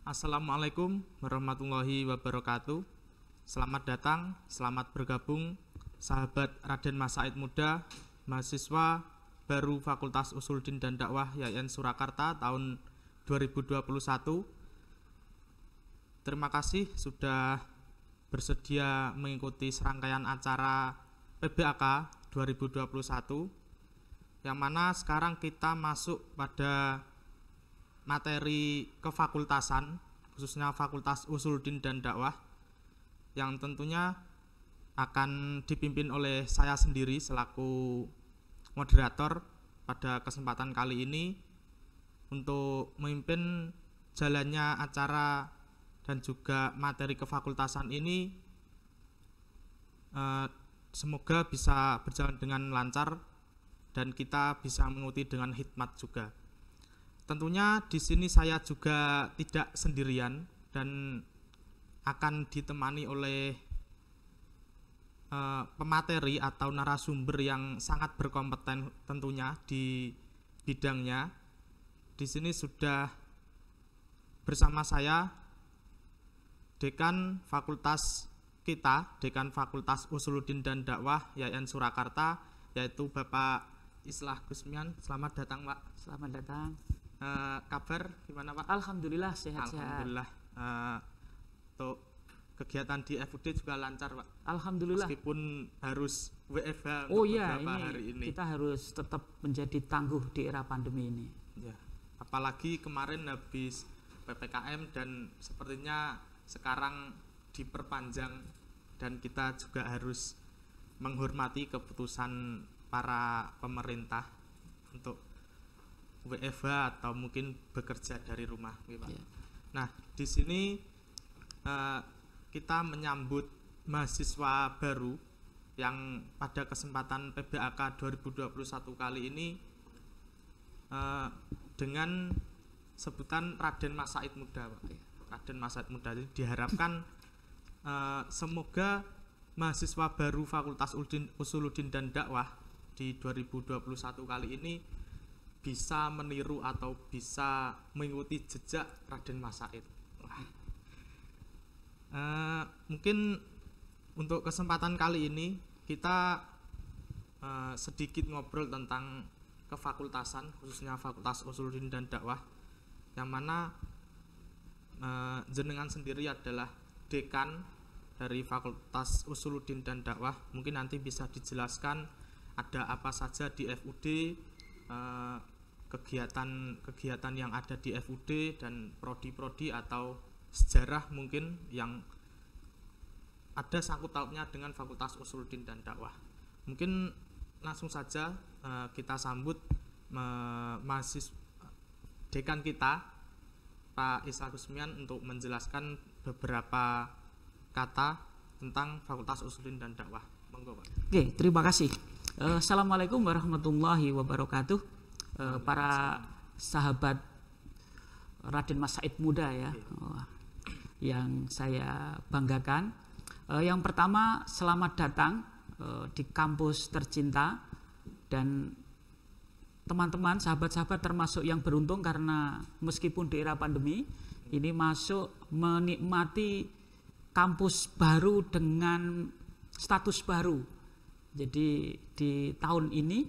Assalamualaikum warahmatullahi wabarakatuh. Selamat datang, selamat bergabung, sahabat Raden Mas Said Muda, mahasiswa baru Fakultas Usuluddin dan Dakwah YAIN Surakarta tahun 2021. Terima kasih sudah bersedia mengikuti serangkaian acara PBAK 2021, yang mana sekarang kita masuk pada materi kefakultasan, khususnya Fakultas Usuluddin dan Dakwah, yang tentunya akan dipimpin oleh saya sendiri selaku moderator pada kesempatan kali ini untuk memimpin jalannya acara dan juga materi kefakultasan ini. Semoga bisa berjalan dengan lancar dan kita bisa mengikuti dengan hikmat juga. Tentunya di sini saya juga tidak sendirian dan akan ditemani oleh pemateri atau narasumber yang sangat berkompeten tentunya di bidangnya. Di sini sudah bersama saya Dekan Fakultas Dekan Fakultas Usuluddin dan Dakwah YAIN Surakarta, yaitu Bapak Islah Gusmian. Selamat datang, Pak. Selamat datang. Kabar gimana, Pak? Alhamdulillah sehat-sehat. Alhamdulillah. Untuk kegiatan di FUD juga lancar, Pak. Alhamdulillah. Meskipun harus WFH beberapa hari ini. Kita harus tetap menjadi tangguh di era pandemi ini. Ya. Apalagi kemarin habis PPKM dan sepertinya sekarang diperpanjang, dan kita juga harus menghormati keputusan para pemerintah untuk WFH atau mungkin bekerja dari rumah, Pak. Ya. Nah, di sini kita menyambut mahasiswa baru yang pada kesempatan PBAK 2021 kali ini dengan sebutan Raden Mas Said Muda, Pak. Raden Mas Said Muda. Jadi diharapkan semoga mahasiswa baru Fakultas Usuluddin dan Dakwah di 2021 kali ini bisa meniru atau bisa mengikuti jejak Raden Mas Said. Mungkin untuk kesempatan kali ini kita sedikit ngobrol tentang kefakultasan, khususnya Fakultas Usuluddin dan Dakwah, yang mana jenengan sendiri adalah dekan dari Fakultas Usuluddin dan Dakwah. Mungkin nanti bisa dijelaskan ada apa saja di FUD, kegiatan yang ada di FUD dan prodi-prodi atau sejarah mungkin yang ada sangkut pautnya dengan Fakultas Usuluddin dan Dakwah. Mungkin langsung saja kita sambut mahasiswa dekan kita, Pak Islah Gusmian, untuk menjelaskan beberapa kata tentang Fakultas Usuluddin dan Dakwah. Monggo, Pak. Oke, terima kasih. Assalamualaikum warahmatullahi wabarakatuh. Para sahabat Raden Mas Said Muda ya, yang saya banggakan. Yang pertama, selamat datang di kampus tercinta, dan teman-teman, sahabat-sahabat termasuk yang beruntung karena meskipun di era pandemi ini masuk menikmati kampus baru dengan status baru. Jadi di tahun ini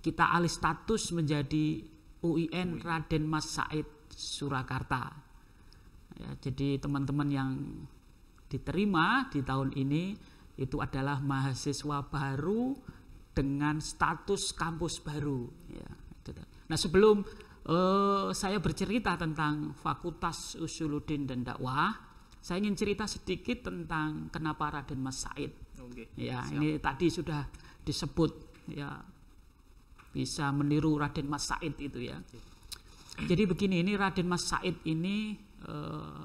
kita alih status menjadi UIN Raden Mas Said Surakarta. Ya, jadi teman-teman yang diterima di tahun ini itu adalah mahasiswa baru dengan status kampus baru. Ya, itu. Nah, sebelum saya bercerita tentang Fakultas Usuluddin dan Dakwah, saya ingin cerita sedikit tentang kenapa Raden Mas Said. Ya, siap. Ini tadi sudah disebut ya, bisa meniru Raden Mas Said itu ya. Jadi begini, ini Raden Mas Said ini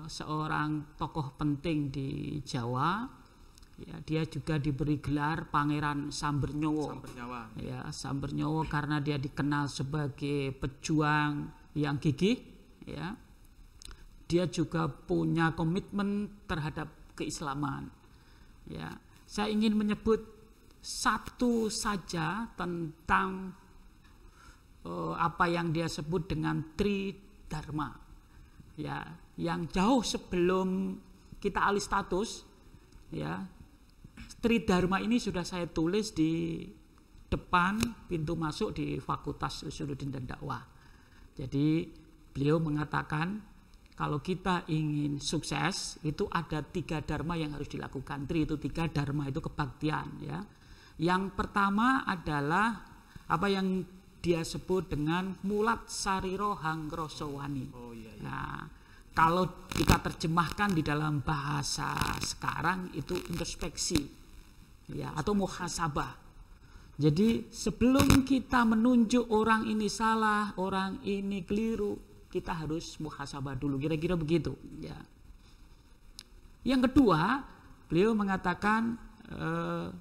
seorang tokoh penting di Jawa. Ya, dia juga diberi gelar Pangeran Sambernyowo. Ya, Sambernyowo karena dia dikenal sebagai pejuang yang gigih. Ya, dia juga punya komitmen terhadap keislaman. Ya, saya ingin menyebut satu saja tentang apa yang dia sebut dengan Tri Dharma. ya, yang jauh sebelum kita alih status, ya. Tridharma ini sudah saya tulis di depan pintu masuk di Fakultas Usuluddin dan Dakwah. Jadi beliau mengatakan kalau kita ingin sukses itu ada 3 dharma yang harus dilakukan. Tri itu 3 dharma itu kebaktian, ya. Yang pertama adalah apa yang dia sebut dengan mulat sariro hangrosowani. Oh iya, iya. Nah, kalau kita terjemahkan di dalam bahasa sekarang itu introspeksi, ya, atau muhasabah. Jadi sebelum kita menunjuk orang ini salah, orang ini keliru, kita harus muhasabah dulu, kira-kira begitu, ya. Yang kedua, beliau mengatakan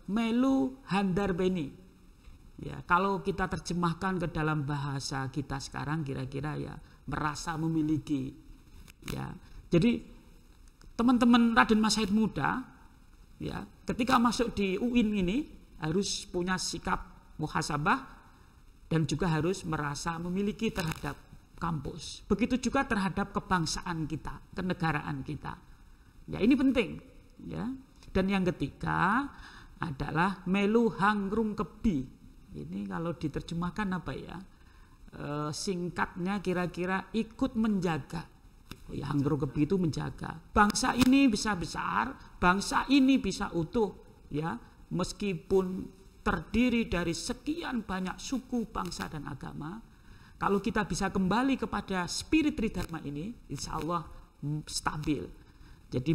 melu handarbeni. Ya, kalau kita terjemahkan ke dalam bahasa kita sekarang kira-kira ya merasa memiliki, ya. Jadi teman-teman Raden Mas Said muda, ya, ketika masuk di UIN ini harus punya sikap muhasabah dan juga harus merasa memiliki terhadap kampus. Begitu juga terhadap kebangsaan kita, kenegaraan kita. Ya, ini penting, ya. Dan yang ketiga adalah melu hangrung kebi. Ini kalau diterjemahkan apa ya? Singkatnya kira-kira ikut menjaga. Ya, hangrung kebi itu menjaga. Bangsa ini bisa besar, bangsa ini bisa utuh, ya. Meskipun terdiri dari sekian banyak suku, bangsa, dan agama, kalau kita bisa kembali kepada spirit Tridharma ini, insya Allah stabil. Jadi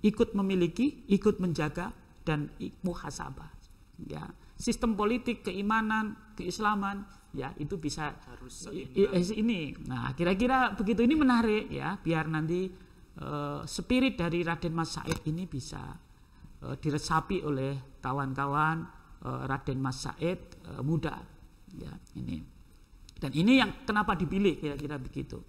ikut memiliki, ikut menjaga, dan muhasabah. Ya, sistem politik, keimanan, keislaman, ya itu bisa Harus ini. Nah, kira-kira begitu, ini menarik, ya, biar nanti spirit dari Raden Mas Said ini bisa diresapi oleh kawan-kawan Raden Mas Said muda, ya, ini. Dan ini yang kenapa dipilih kira-kira begitu.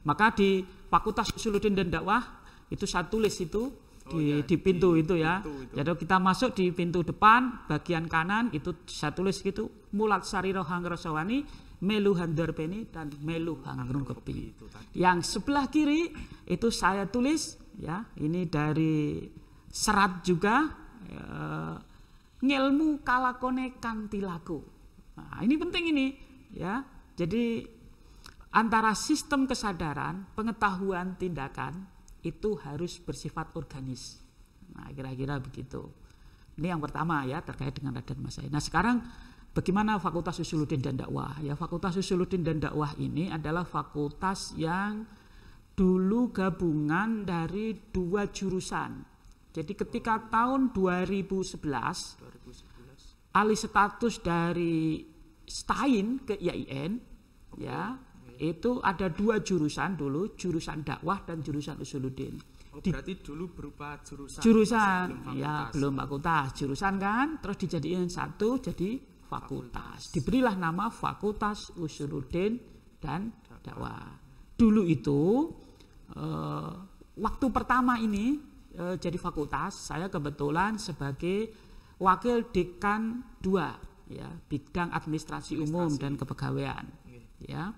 Maka di Fakultas Usuluddin dan Dakwah itu saya tulis itu di pintu itu, ya. Jadi kita masuk di pintu depan bagian kanan itu saya tulis gitu, mulat sariro hangrosowani, melu handarbeni, dan melu hangrung kebi. Yang sebelah kiri itu saya tulis, ya, ini dari serat juga, ngilmu kalakone kantilaku. Nah, ini penting ini, ya. Jadi antara sistem kesadaran, pengetahuan, tindakan itu harus bersifat organis. Nah, kira-kira begitu. Ini yang pertama, ya, terkait dengan Raden Mas Said. Nah, sekarang bagaimana Fakultas Usuluddin dan Dakwah? Ya, Fakultas Usuluddin dan Dakwah ini adalah fakultas yang dulu gabungan dari 2 jurusan. Jadi ketika tahun 2011 alih status dari STAIN ke IAIN, ya, itu ada 2 jurusan dulu, jurusan dakwah dan jurusan usuluddin. Berarti dulu berupa jurusan, ya, belum fakultas, jurusan kan, terus dijadiin satu jadi fakultas. Diberilah nama Fakultas Usuluddin dan Dakwah. Dulu itu waktu pertama ini jadi fakultas, saya kebetulan sebagai wakil dekan 2, ya, bidang administrasi umum dan kepegawaian, ya,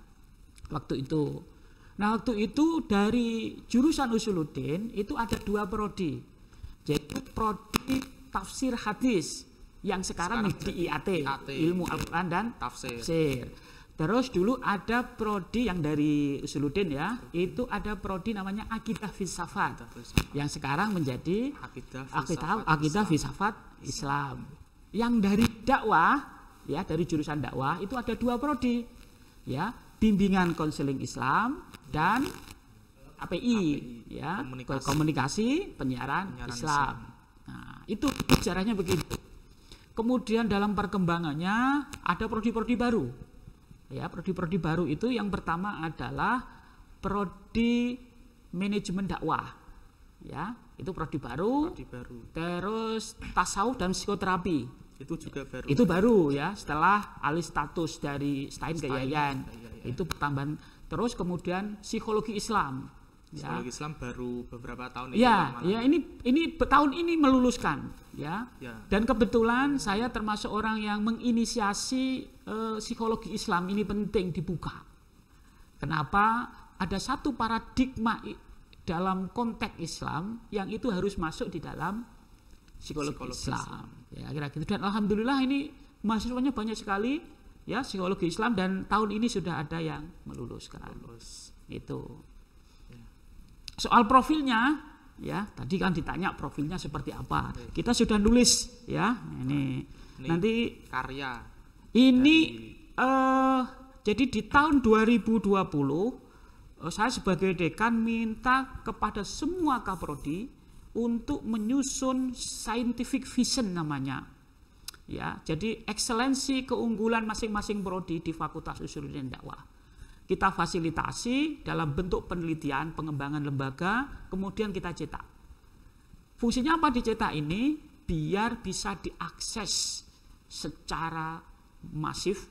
waktu itu. Nah, waktu itu dari jurusan Usuluddin itu ada 2 prodi, yaitu prodi tafsir hadis yang sekarang di IAT, ilmu Al-Quran dan tafsir. Terus dulu ada prodi yang dari Usuluddin, ya, itu ada prodi namanya akidah filsafat yang sekarang menjadi akidah filsafat Islam. Yang dari dakwah, ya, dari jurusan dakwah itu ada 2 prodi, ya, bimbingan konseling Islam dan API, ya, komunikasi penyiaran Islam. Nah, itu sejarahnya begitu. Kemudian dalam perkembangannya ada prodi-prodi baru. Ya, prodi-prodi baru itu yang pertama adalah prodi manajemen dakwah. Ya, itu prodi baru. Terus tasawuf dan psikoterapi. Itu juga baru. Itu baru, ya, setelah alih status dari STAIN ke IAIN. Itu pertambahan. Terus kemudian psikologi Islam. Psikologi Islam baru beberapa tahun ini. Ya, ini tahun ini meluluskan, ya. Dan kebetulan saya termasuk orang yang menginisiasi psikologi Islam ini penting dibuka. Kenapa? ada satu paradigma dalam konteks Islam yang itu harus masuk di dalam psikologi Islam. Ya, kira-kira. Dan alhamdulillah ini mahasiswanya banyak sekali ya psikologi Islam, dan tahun ini sudah ada yang meluluskan. Itu. Soal profilnya ya, tadi kan ditanya profilnya seperti apa. Kita sudah nulis ya. Ini nanti karya. Ini jadi di tahun 2020 saya sebagai dekan minta kepada semua kaprodi untuk menyusun scientific vision namanya. Ya, jadi ekselensi keunggulan masing-masing prodi di Fakultas Usuluddin Dakwah. Kita fasilitasi dalam bentuk penelitian, pengembangan lembaga, kemudian kita cetak. Fungsinya apa dicetak ini? Biar bisa diakses secara masif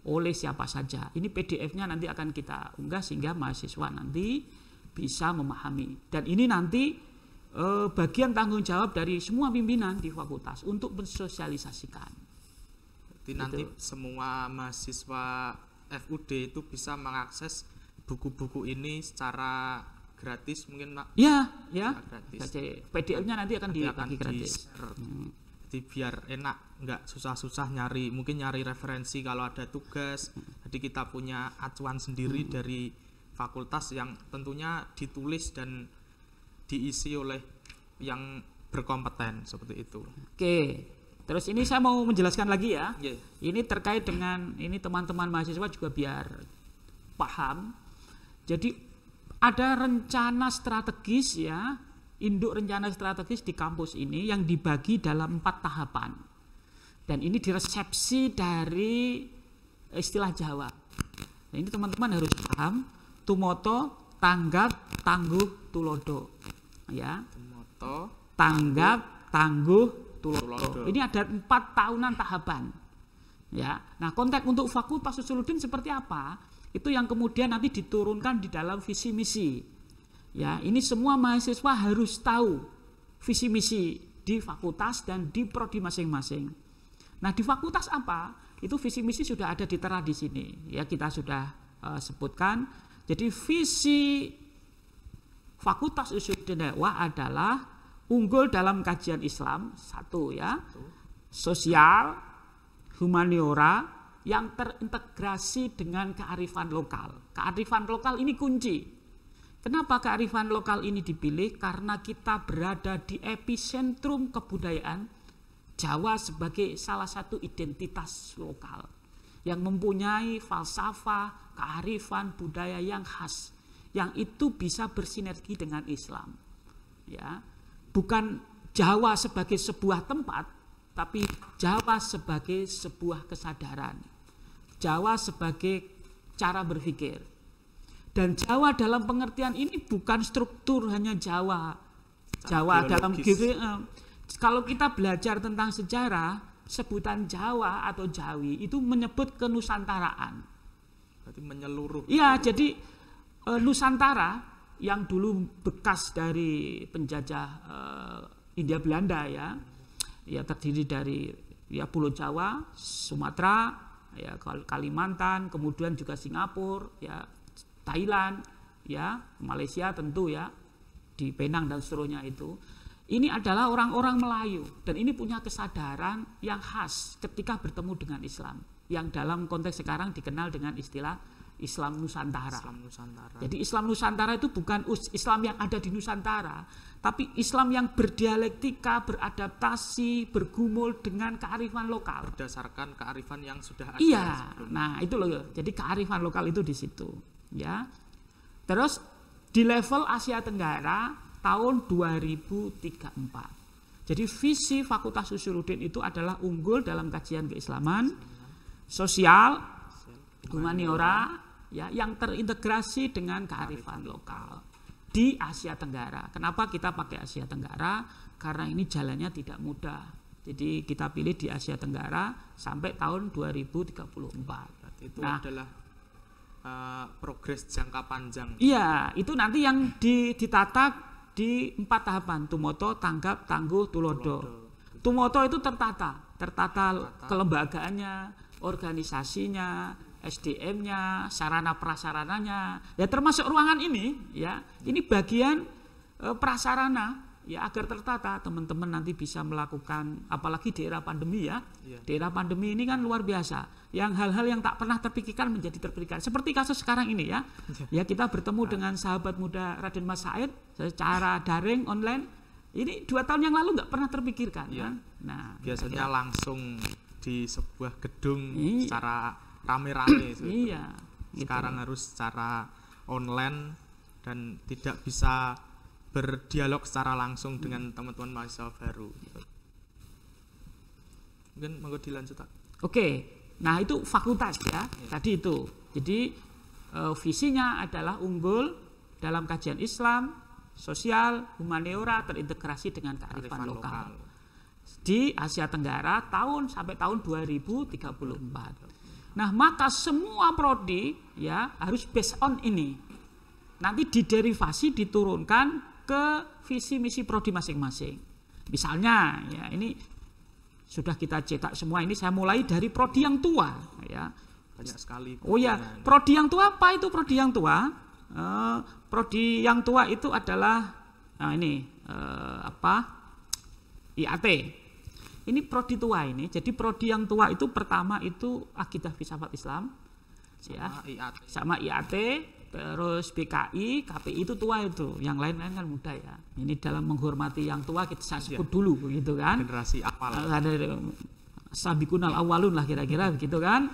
oleh siapa saja. Ini PDF-nya nanti akan kita unggah sehingga mahasiswa nanti bisa memahami. Dan ini nanti bagian tanggung jawab dari semua pimpinan di fakultas untuk mensosialisasikan. Jadi nanti semua mahasiswa FUD itu bisa mengakses buku-buku ini secara gratis mungkin, Pak? Ya. Gratis. PDF-nya nanti akan dibagi gratis. Jadi biar enak, nggak susah-susah nyari, mungkin nyari referensi kalau ada tugas. Jadi kita punya acuan sendiri dari fakultas yang tentunya ditulis dan diisi oleh yang berkompeten seperti itu. Oke. Terus ini saya mau menjelaskan lagi ya. Yeah. Ini terkait dengan ini teman-teman mahasiswa juga biar paham. Jadi ada rencana strategis ya, induk rencana strategis di kampus ini yang dibagi dalam 4 tahapan. Dan ini diresepsi dari istilah Jawa. Nah, ini teman-teman harus paham. Tumoto, tanggap, tangguh, tulodo. Ya. Tumoto, tanggap, tangguh, tulodo. Ini ada 4 tahunan tahapan. Ya. Nah, konteks untuk Fakultas Usuluddin seperti apa? Itu yang kemudian nanti diturunkan di dalam visi misi. Ya, ini semua mahasiswa harus tahu visi misi di fakultas dan di prodi masing-masing. Nah, di fakultas apa? Itu visi misi sudah ada ditera di sini. Ya, kita sudah sebutkan. Jadi visi Fakultas Usuluddin Dakwah adalah unggul dalam kajian Islam, 1 ya. Sosial, humaniora yang terintegrasi dengan kearifan lokal. Kearifan lokal ini kunci. Kenapa kearifan lokal ini dipilih? Karena kita berada di epicentrum kebudayaan Jawa sebagai salah satu identitas lokal yang mempunyai falsafah, kearifan budaya yang khas, yang itu bisa bersinergi dengan Islam. Ya, bukan Jawa sebagai sebuah tempat, tapi Jawa sebagai sebuah kesadaran. Jawa sebagai cara berpikir. Dan Jawa dalam pengertian ini bukan struktur hanya Jawa. Jawa dalam kalau kita belajar tentang sejarah, sebutan Jawa atau Jawi itu menyebut kenusantaraan. Berarti menyeluruh. Iya, jadi Nusantara yang dulu bekas dari penjajah Hindia Belanda ya terdiri dari ya Pulau Jawa, Sumatera, ya Kalimantan, kemudian juga Singapura, ya Thailand, ya Malaysia tentu ya di Penang dan seterusnya itu. Ini adalah orang-orang Melayu dan ini punya kesadaran yang khas ketika bertemu dengan Islam yang dalam konteks sekarang dikenal dengan istilah Islam Nusantara. Islam Nusantara. Jadi Islam Nusantara itu bukan Islam yang ada di Nusantara, tapi Islam yang berdialektika, beradaptasi, bergumul dengan kearifan lokal. Berdasarkan kearifan yang sudah ada. Iya, sebelumnya. nah itu loh. Jadi kearifan lokal itu di situ, ya. Terus di level Asia Tenggara tahun 2034. Jadi visi Fakultas Usuluddin itu adalah unggul dalam kajian keislaman, sosial, humaniora, ya, yang terintegrasi dengan kearifan lokal di Asia Tenggara. Kenapa kita pakai Asia Tenggara? Karena ini jalannya tidak mudah. Jadi kita pilih di Asia Tenggara sampai tahun 2034. Itu adalah progres jangka panjang. Iya, itu nanti yang ditata di 4 tahapan: Tumoto, tanggap, tangguh, tulodo. Tumoto itu tertata kelembagaannya, organisasinya, SDM-nya, sarana prasarananya, ya termasuk ruangan ini, ya ini bagian prasarana, ya agar tertata teman-teman nanti bisa melakukan, apalagi di era pandemi ya, di era pandemi ini kan luar biasa, yang hal-hal yang tak pernah terpikirkan menjadi terpikirkan, seperti kasus sekarang ini ya, ya kita bertemu dengan sahabat muda Raden Mas Said secara daring online, ini 2 tahun yang lalu nggak pernah terpikirkan kan, nah biasanya langsung di sebuah gedung secara rame-rame, iya, sekarang harus secara online dan tidak bisa berdialog secara langsung dengan teman-teman mahasiswa baru. Mungkin mau dilanjut tak? Oke, nah itu fakultas ya, tadi itu. Jadi visinya adalah unggul dalam kajian Islam, sosial, humaniora terintegrasi dengan kearifan lokal di Asia Tenggara sampai tahun 2034. Nah, maka semua prodi ya harus based on ini. Nanti diderivasi diturunkan ke visi misi prodi masing-masing. Misalnya ya ini sudah kita cetak semua, ini saya mulai dari prodi yang tua ya. Banyak sekali. Oh ya, prodi yang tua apa itu prodi yang tua? Prodi yang tua itu adalah IAT. Ini prodi tua ini. Jadi prodi yang tua itu pertama itu akidah filsafat Islam, sama IAT, terus BKI, KPI itu tua itu. Yang lain-lain kan muda ya. Ini dalam menghormati yang tua kita sebut dulu begitu kan. Generasi awal. Ada sabiqunal awwalun lah kira-kira begitu kan.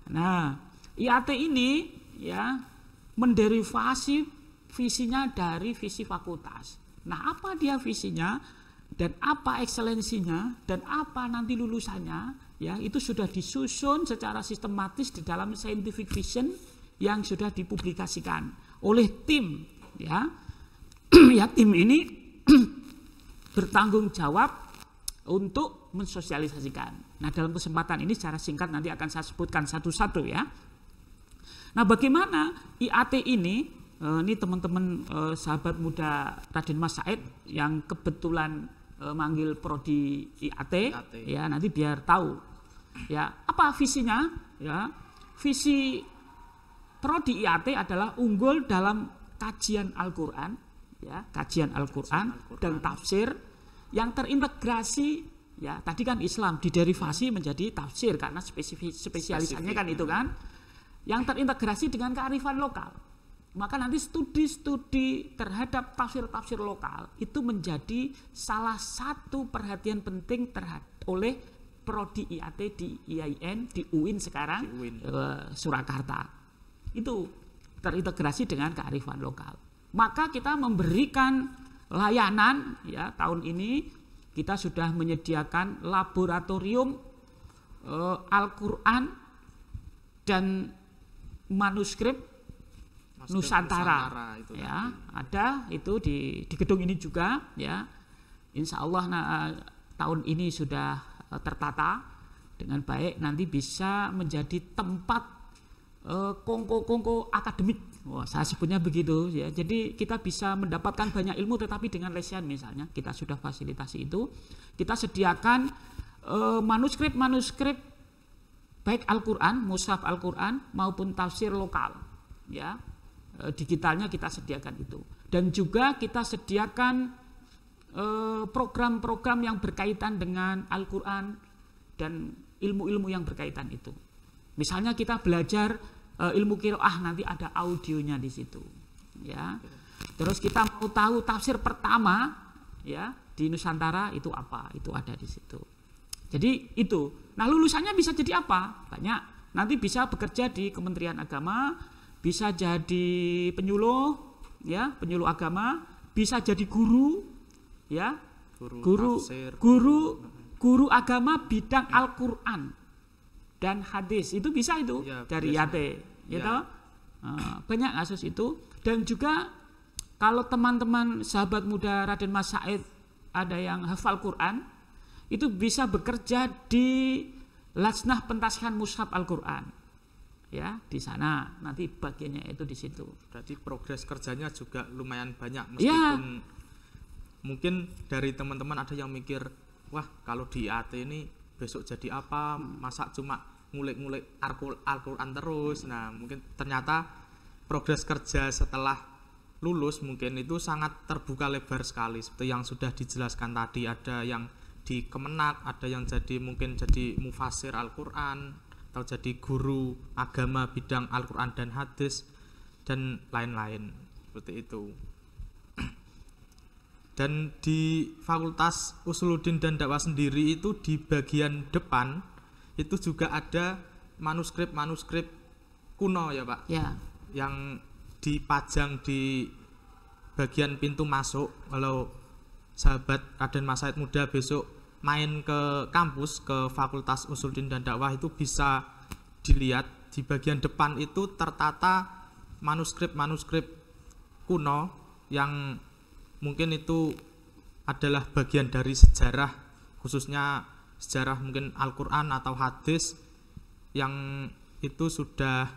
Nah, IAT ini ya menderivasi visinya dari visi fakultas. Nah, apa dia visinya dan apa ekselensinya dan apa nanti lulusannya ya, itu sudah disusun secara sistematis di dalam scientific vision yang sudah dipublikasikan oleh tim ya. Ya tim ini bertanggung jawab untuk mensosialisasikan. Nah, dalam kesempatan ini secara singkat nanti akan saya sebutkan satu-satu ya. Nah, bagaimana IAT ini teman-teman sahabat muda Raden Mas Said yang kebetulan manggil prodi IAT ya, nanti biar tahu ya apa visinya ya. Visi prodi IAT adalah unggul dalam kajian Al-Qur'an ya, kajian Al-Qur'an dan tafsir yang terintegrasi ya. Tadi kan Islam diderivasi menjadi tafsir karena spesialisasinya kan itu kan, yang terintegrasi dengan kearifan lokal. Maka nanti studi-studi terhadap tafsir-tafsir lokal itu menjadi salah satu perhatian penting oleh prodi IAT di IAIN, di UIN sekarang, Surakarta. Itu terintegrasi dengan kearifan lokal. Maka kita memberikan layanan ya, tahun ini kita sudah menyediakan laboratorium Al-Qur'an dan manuskrip Nusantara itu ya ada itu di gedung ini juga ya. Insya Allah tahun ini sudah tertata dengan baik, nanti bisa menjadi tempat kongko-kongko akademik. Wah, saya sebutnya begitu ya. Jadi kita bisa mendapatkan banyak ilmu tetapi dengan lesehan, misalnya kita sudah fasilitasi itu. Kita sediakan manuskrip baik Al-Qur'an, mushaf Al-Qur'an maupun tafsir lokal ya. Digitalnya kita sediakan itu, dan juga kita sediakan program-program yang berkaitan dengan Al-Qur'an dan ilmu-ilmu yang berkaitan itu. Misalnya kita belajar ilmu qiraah, nanti ada audionya di situ ya. Terus kita mau tahu tafsir pertama ya di Nusantara itu apa, itu ada di situ. Jadi itu. Nah, lulusannya bisa jadi apa? Banyak. Nanti bisa bekerja di Kementerian Agama, bisa jadi penyuluh ya, penyuluh agama, bisa jadi guru ya, guru agama bidang Al-Qur'an dan hadis, itu bisa itu ya, dari IAT gitu ya. Banyak kasus itu. Dan juga kalau teman-teman sahabat muda Raden Mas Said ada yang hafal Quran, itu bisa bekerja di Lajnah Pentasihan Mushaf Al-Qur'an ya, di sana nanti bagiannya itu di situ. Berarti progres kerjanya juga lumayan banyak, meskipun ya, mungkin dari teman-teman ada yang mikir, wah kalau di IAT ini besok jadi apa, masa cuma ngulik-ngulik Al-Qur'an terus. Nah, mungkin ternyata progres kerja setelah lulus mungkin itu sangat terbuka lebar sekali seperti yang sudah dijelaskan tadi. Ada yang di Kemenak, ada yang mungkin jadi mufasir Al-Qur'an atau jadi guru agama bidang Al-Qur'an dan hadis dan lain-lain seperti itu. Dan di Fakultas Usuluddin dan Dakwah sendiri itu di bagian depan itu juga ada manuskrip kuno ya Pak, Ya. yang dipajang di bagian pintu masuk. Kalau sahabat Raden Mas Said muda besok main ke kampus, ke Fakultas Usuluddin dan Dakwah, itu bisa dilihat di bagian depan itu tertata manuskrip kuno yang mungkin itu adalah bagian dari sejarah, khususnya sejarah mungkin Al-Qur'an atau hadis yang itu sudah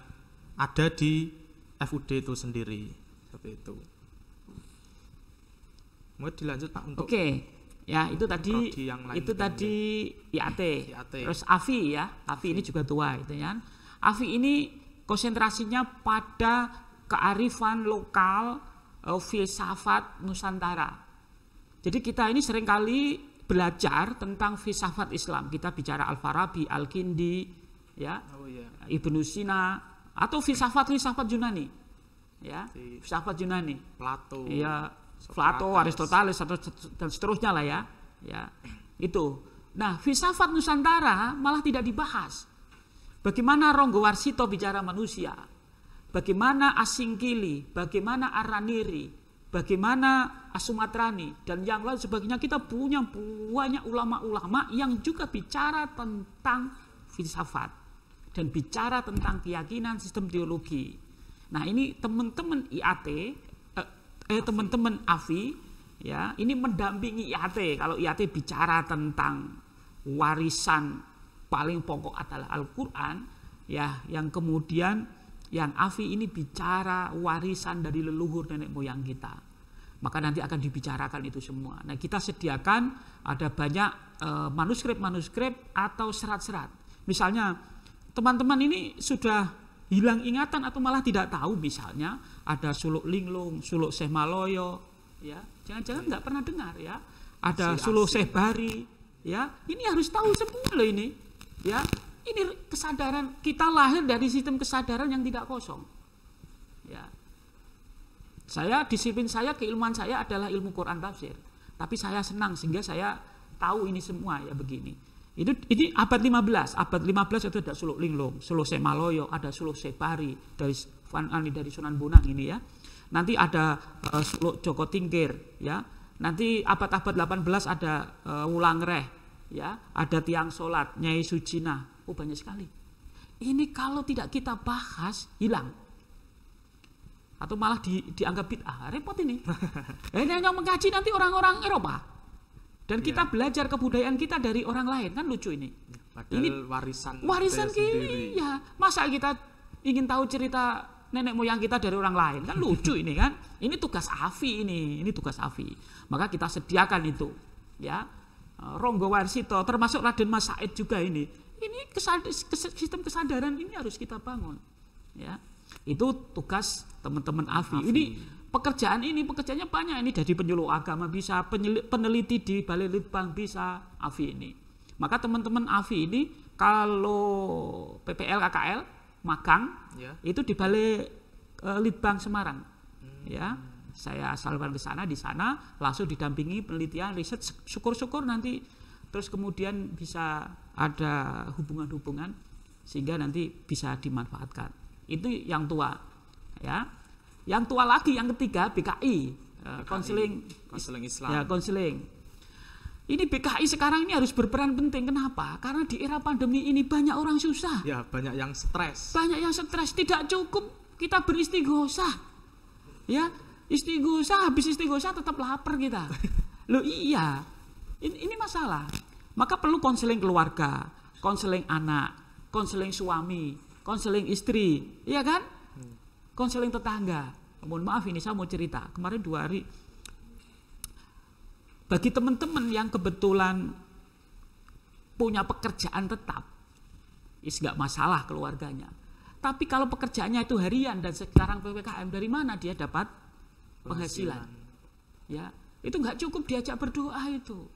ada di FUD itu sendiri. Seperti itu. Mau dilanjut Pak untuk Oke. Ya, itu tadi prodi yang lain IAT. IAT. Terus AFI ya. AFI ini juga tua itu ya. AFI ini konsentrasinya pada kearifan lokal, filsafat Nusantara. Jadi kita ini seringkali belajar tentang filsafat Islam. Kita bicara Al-Farabi, Al-Kindi, ya, Ibnu Sina, atau filsafat Yunani, ya, filsafat Yunani, Plato, ya, Plato, Aristoteles dan seterusnya lah ya, ya, itu. Nah, filsafat Nusantara malah tidak dibahas. Bagaimana Ronggo Warsito bicara manusia, bagaimana Asingkili, bagaimana Araniri, bagaimana Asumatrani dan yang lain sebagainya. Kita punya banyak ulama-ulama yang juga bicara tentang filsafat dan bicara tentang keyakinan sistem teologi. Nah, ini teman-teman IAT, teman-teman AFI, ya, ini mendampingi IAT. Kalau IAT bicara tentang warisan paling pokok adalah Al-Qur'an, ya, yang kemudian yang AFI ini bicara warisan dari leluhur nenek moyang kita. Maka nanti akan dibicarakan itu semua. Nah, kita sediakan ada banyak manuskrip atau serat-serat. Misalnya teman-teman ini sudah hilang ingatan atau malah tidak tahu, misalnya ada Suluk Linglung, Suluk Syekh Maloyo, ya, jangan-jangan nggak pernah dengar ya. Ada Suluk Syekh Bari, ya, ini harus tahu semua loh ini, ya. Ini kesadaran, kita lahir dari sistem kesadaran yang tidak kosong, ya. Disiplin saya, keilmuan saya adalah ilmu Quran tafsir, tapi saya senang sehingga saya tahu ini semua ya begini. Ini abad 15 itu ada Suluk Linglung, Suluk Syekh Maloyo, ada Suluk Syekh Bari dari Sunan Bonang ini ya. Nanti ada Suluk Joko Tingkir ya. Nanti abad-abad 18 ada Wulangreh ya, ada Tiang Solat, Nyai Sujina. Oh, banyak sekali. Ini kalau tidak kita bahas hilang. Atau malah dianggap bid'ah, repot ini. Ini yang mengkaji nanti orang-orang Eropa. Dan kita belajar kebudayaan kita dari orang lain, kan lucu ini. Padahal ini warisan sendiri. Ya, masa kita ingin tahu cerita nenek moyang kita dari orang lain, kan lucu ini kan. Ini tugas AFI ini tugas AFI. Maka kita sediakan itu, ya. Ronggo Warsito termasuk Raden Mas Said juga ini. Ini sistem kesadaran ini harus kita bangun, ya. Itu tugas teman-teman AFI. Ini pekerjaannya banyak. Ini jadi penyuluh agama bisa, peneliti di Balai Litbang bisa, AFI ini. Maka teman-teman AFI ini kalau PPL KKL magang itu di Balai Litbang Semarang. Ya, saya asalkan ke sana, di sana langsung didampingi penelitian, riset, syukur-syukur nanti terus kemudian bisa ada hubungan-hubungan sehingga nanti bisa dimanfaatkan. Itu yang tua, ya. Yang tua lagi yang ketiga BKI, konseling Islam. Ya, konseling. Ini BKI sekarang ini harus berperan penting. Kenapa? Karena di era pandemi ini banyak orang susah. Ya, banyak yang stres. Tidak cukup kita beristighosah. Ya, istighosah, habis istighosah tetap lapar kita. Loh iya. Ini masalah. Maka perlu konseling keluarga, konseling anak, konseling suami, konseling istri, iya kan? Konseling tetangga. Mohon maaf ini saya mau cerita. Kemarin 2 hari, bagi teman-teman yang kebetulan punya pekerjaan tetap, nggak masalah keluarganya. Tapi kalau pekerjaannya itu harian dan sekarang PPKM, dari mana dia dapat penghasilan? Ya, itu nggak cukup diajak berdoa itu.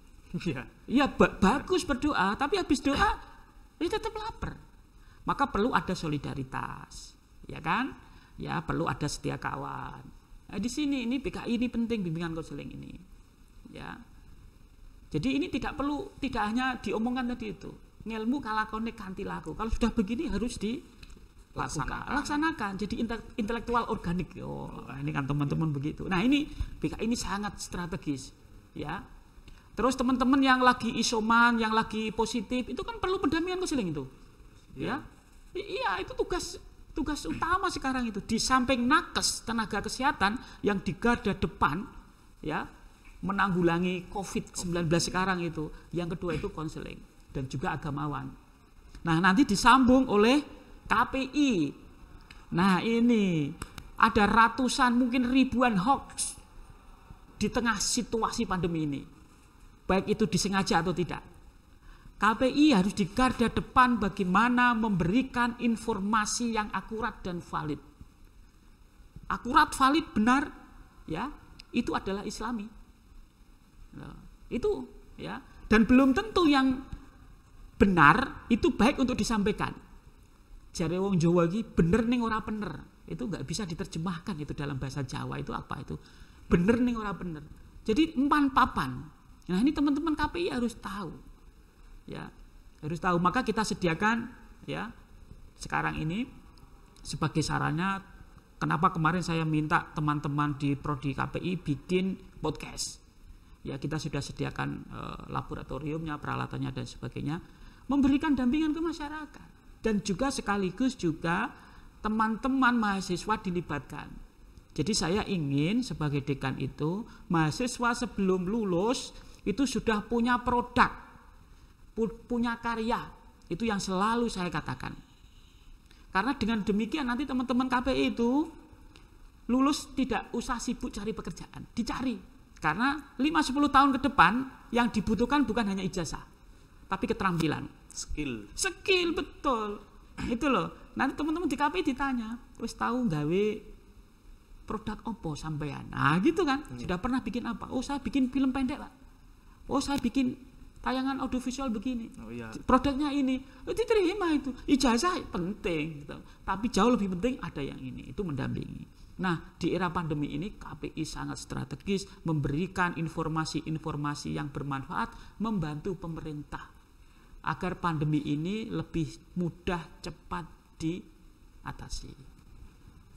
Ya bagus berdoa, tapi habis doa dia tetap lapar. Maka perlu ada solidaritas, ya kan? Ya perlu ada setia kawan. Nah, di sini ini PKI ini penting, bimbingan konseling ini. Ya. Jadi ini tidak hanya diomongkan tadi itu. Ngelmu kalakone kanthi laku. Kalau sudah begini harus laksanakan. Jadi intelektual organik. Oh, ini kan teman-teman begitu. Nah, ini PKI ini sangat strategis, ya. Terus teman-teman yang lagi isoman, yang lagi positif, itu kan perlu pendampingan konseling itu. Ya. Iya, itu tugas utama sekarang itu. Di samping nakes tenaga kesehatan yang di garda depan, ya, menanggulangi COVID-19 sekarang itu. Yang kedua itu konseling dan juga agamawan. Nah, nanti disambung oleh KPI. Nah, ini ada ratusan mungkin ribuan hoax di tengah situasi pandemi ini. Baik itu disengaja atau tidak. KPI harus di garda depan bagaimana memberikan informasi yang akurat dan valid. Akurat, valid, benar, ya, itu adalah Islami. Nah, itu, ya, dan belum tentu yang benar itu baik untuk disampaikan. Jare wong Jawa iki bener ning ora bener. Itu enggak bisa diterjemahkan itu dalam bahasa Jawa itu apa itu? Bener ning ora bener. Jadi empan papan. Nah, ini teman-teman KPI harus tahu. Ya, harus tahu. Maka kita sediakan, ya, sekarang ini sebagai sarannya. Kenapa kemarin saya minta teman-teman di prodi KPI bikin podcast. Ya, kita sudah sediakan laboratoriumnya, peralatannya dan sebagainya, memberikan dampingan ke masyarakat. Dan juga sekaligus juga teman-teman mahasiswa dilibatkan. Jadi saya ingin sebagai dekan itu mahasiswa sebelum lulus itu sudah punya produk, punya karya. Itu yang selalu saya katakan. Karena dengan demikian nanti teman-teman KPI itu lulus tidak usah sibuk cari pekerjaan, dicari. Karena 5-10 tahun ke depan yang dibutuhkan bukan hanya ijazah, tapi keterampilan. Skill, betul. Itu loh. Nanti teman-teman di KPI ditanya, wis tahu gawe produk opo sampean? Nah, gitu kan. Sudah pernah bikin apa? Oh, saya bikin film pendek, Pak. Oh, saya bikin tayangan audiovisual begini. Produknya ini. Diterima itu. Ijazah penting gitu. Tapi jauh lebih penting ada yang ini, itu mendampingi. Nah, di era pandemi ini KPI sangat strategis memberikan informasi-informasi yang bermanfaat, membantu pemerintah agar pandemi ini lebih mudah cepat diatasi.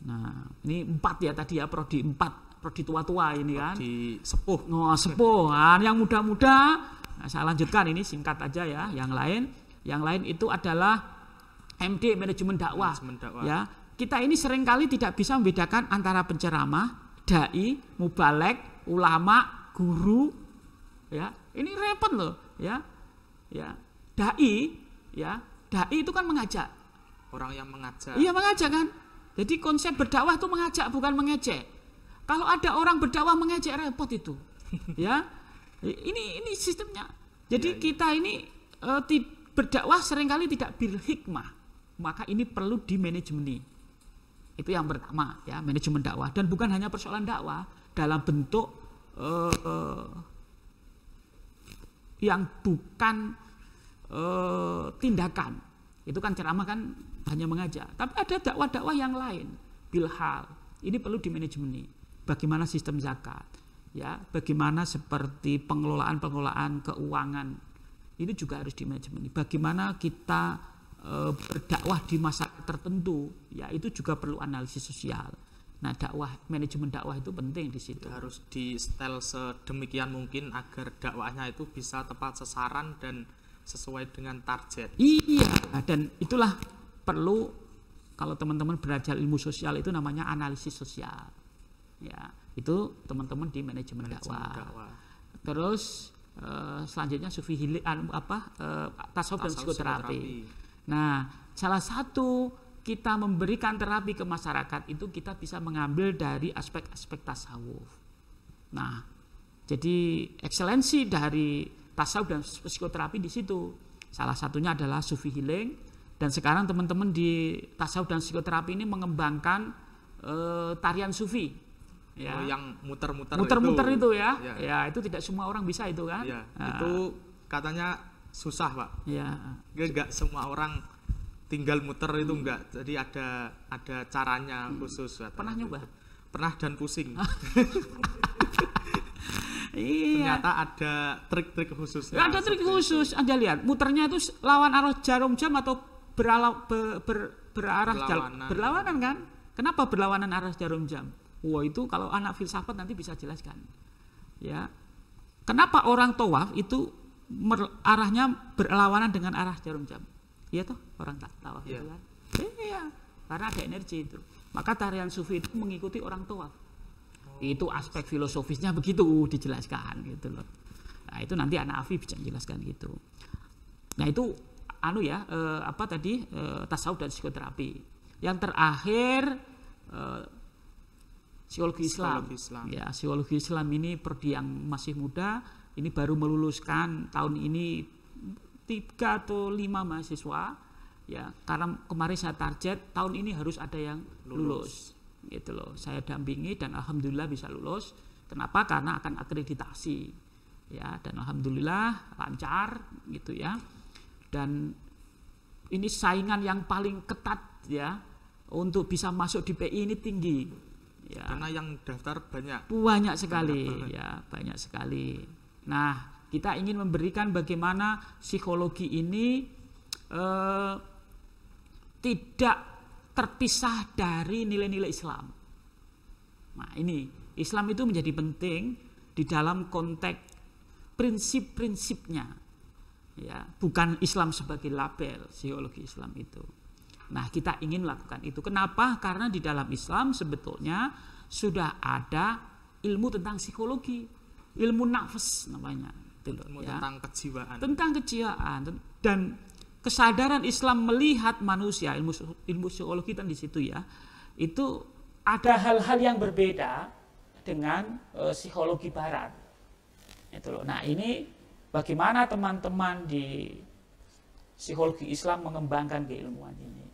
Nah, ini 4 ya tadi ya, prodi 4, prodi tua-tua ini kan. Prodi sepuh. Oh, sepuh. Nah, yang muda-muda, nah, saya lanjutkan ini singkat aja ya. Yang lain itu adalah MD, manajemen dakwah. Ya, kita ini seringkali tidak bisa membedakan antara penceramah, dai, mubalek, ulama, guru. Ya, ini repot loh, ya. Ya. Dai itu kan mengajak. Orang yang mengajak. Iya, mengajak kan. Jadi konsep berdakwah itu mengajak, bukan mengejek. Kalau ada orang berdakwah mengejek, repot itu. Ya, ini sistemnya. Jadi kita ini berdakwah seringkali tidak berhikmah. Maka ini perlu di manajemeni. Itu yang pertama, ya, manajemen dakwah. Dan bukan hanya persoalan dakwah dalam bentuk yang bukan tindakan. Itu kan ceramah kan hanya mengajak. Tapi ada dakwah-dakwah yang lain, bilhal. Ini perlu dimanajemeni. Bagaimana sistem zakat, ya, bagaimana seperti pengelolaan keuangan. Ini juga harus dimanajemeni. Bagaimana kita berdakwah di masa tertentu, ya, itu juga perlu analisis sosial. Nah, manajemen dakwah itu penting di situ. Harus di setel sedemikian mungkin agar dakwahnya itu bisa tepat sasaran dan sesuai dengan target. Iya, dan itulah perlu kalau teman-teman belajar ilmu sosial itu namanya analisis sosial. Ya, itu teman-teman di manajemen dakwah. Terus selanjutnya sufi hiling tasawuf dan psikoterapi. Nah, salah satu kita memberikan terapi ke masyarakat itu kita bisa mengambil dari aspek-aspek tasawuf. Nah, jadi ekselensi dari tasawuf dan psikoterapi di situ. Salah satunya adalah sufi healing Dan sekarang teman-teman di tasawuf dan psikoterapi ini mengembangkan tarian sufi. Ya. Yang muter-muter itu ya. Ya, itu tidak semua orang bisa itu kan. Ya, itu katanya susah, Pak. Ya. Enggak semua orang tinggal muter itu enggak. Jadi ada caranya khusus. Pernah nyoba? Pernah dan pusing. Iya. Ternyata ada trik-trik khusus. Ada trik khusus. Anda lihat, muternya itu lawan arah jarum jam atau berlawanan kan? Kenapa berlawanan arah jarum jam? Wah, itu kalau anak filsafat nanti bisa jelaskan. Ya. Kenapa orang tawaf itu arahnya berlawanan dengan arah jarum jam? Iya toh, orang tawaf itu kan. Iya, karena ada energi itu. Maka tarian sufi itu mengikuti orang tawaf. Itu aspek filosofisnya begitu dijelaskan gitu loh. Nah, itu nanti anak Afi bisa jelaskan gitu. Nah, itu tasawuf dan psikoterapi. Yang terakhir psikologi Islam. Ya, psikologi Islam ini prodi yang masih muda, ini baru meluluskan tahun ini 3 atau 5 mahasiswa. Ya, karena kemarin saya target tahun ini harus ada yang lulus. Gitu loh. Saya dampingi dan alhamdulillah bisa lulus. Kenapa? Karena akan akreditasi. Ya, dan alhamdulillah lancar gitu ya. Dan ini saingan yang paling ketat ya untuk bisa masuk di PI ini tinggi. Ya. Karena yang daftar banyak sekali ya, banyak sekali. Nah, kita ingin memberikan bagaimana psikologi ini tidak terpisah dari nilai-nilai Islam. Nah, ini Islam itu menjadi penting di dalam konteks prinsip-prinsipnya. Ya, bukan Islam sebagai label psikologi Islam itu. Nah, kita ingin melakukan itu. Kenapa? Karena di dalam Islam sebetulnya sudah ada ilmu tentang psikologi, ilmu nafs namanya, ilmu tentang kejiwaan. Tentang kejiwaan dan kesadaran Islam melihat manusia, ilmu psikologi kan di situ ya. Itu ada hal-hal yang berbeda dengan psikologi barat. Itu loh. Nah, ini bagaimana teman-teman di psikologi Islam mengembangkan keilmuan ini.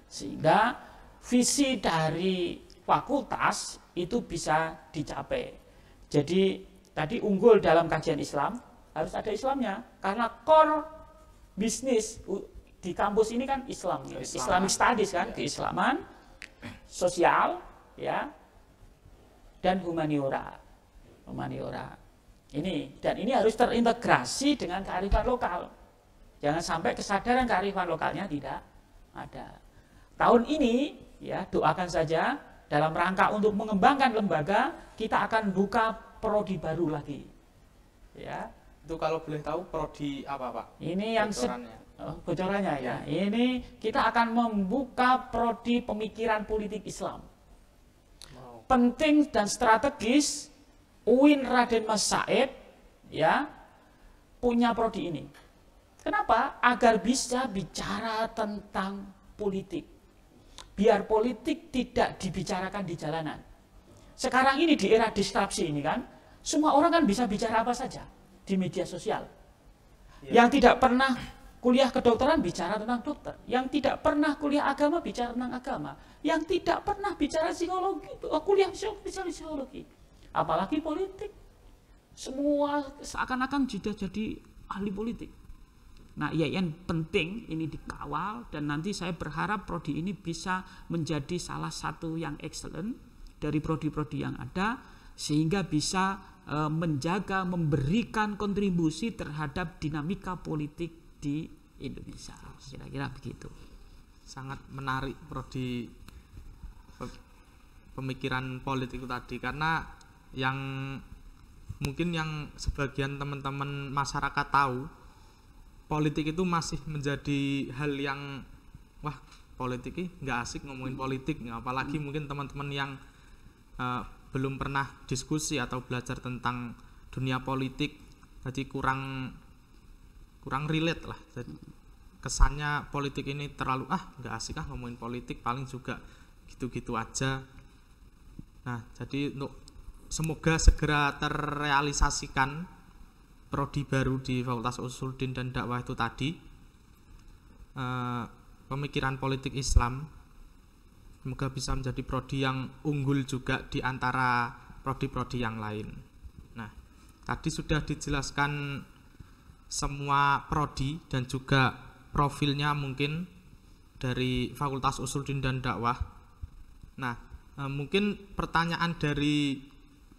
Sehingga visi dari fakultas itu bisa dicapai. Jadi tadi unggul dalam kajian Islam, harus ada Islamnya. Karena core bisnis di kampus ini kan Islam. Islamic Studies kan, keislaman, sosial, ya, dan humaniora. Dan ini harus terintegrasi dengan kearifan lokal. Jangan sampai kesadaran kearifan lokalnya tidak ada. Tahun ini ya, doakan saja dalam rangka untuk mengembangkan lembaga, kita akan buka prodi baru lagi. Ya. Itu kalau boleh tahu prodi apa, Pak? Ini yang bocorannya ya. Ini kita akan membuka prodi pemikiran politik Islam. Wow. Penting dan strategis UIN Raden Mas Said ya punya prodi ini. Kenapa? Agar bisa bicara tentang politik. Biar politik tidak dibicarakan di jalanan. Sekarang ini di era disrupsi ini kan, semua orang kan bisa bicara apa saja di media sosial. Ya. Yang tidak pernah kuliah kedokteran bicara tentang dokter, yang tidak pernah kuliah agama bicara tentang agama, yang tidak pernah bicara psikologi, kuliah psikologi, apalagi politik. Semua seakan-akan sudah jadi ahli politik. Nah, IAIN penting ini dikawal dan nanti saya berharap prodi ini bisa menjadi salah satu yang excellent dari prodi-prodi yang ada sehingga bisa menjaga, memberikan kontribusi terhadap dinamika politik di Indonesia. Kira-kira begitu. Sangat menarik prodi pemikiran politik tadi karena yang mungkin yang sebagian teman-teman masyarakat tahu politik itu masih menjadi hal yang wah politik ini nggak asik ngomongin politik, apalagi mungkin teman-teman yang belum pernah diskusi atau belajar tentang dunia politik jadi kurang relate lah. Jadi, kesannya politik ini terlalu nggak asik ngomongin politik, paling juga gitu-gitu aja. Nah, jadi untuk semoga segera terrealisasikan prodi baru di Fakultas Usuluddin dan Dakwah itu tadi. pemikiran politik Islam. Semoga bisa menjadi prodi yang unggul juga di antara prodi-prodi yang lain. Nah, tadi sudah dijelaskan semua prodi dan juga profilnya mungkin dari Fakultas Usuluddin dan Dakwah. Nah, mungkin pertanyaan dari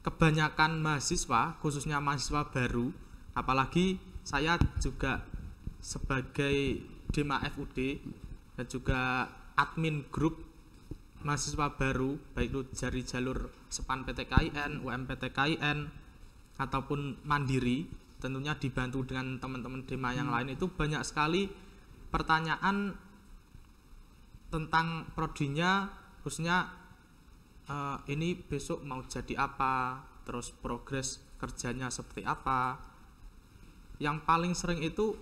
kebanyakan mahasiswa, khususnya mahasiswa baru, apalagi saya juga sebagai Dema FUD dan juga admin grup mahasiswa baru, baik itu dari jalur SEPAN PTKIN, UMPTKIN ataupun mandiri, tentunya dibantu dengan teman-teman Dema yang lain, itu banyak sekali pertanyaan tentang prodinya, khususnya ini besok mau jadi apa, terus progres kerjanya seperti apa. Yang paling sering itu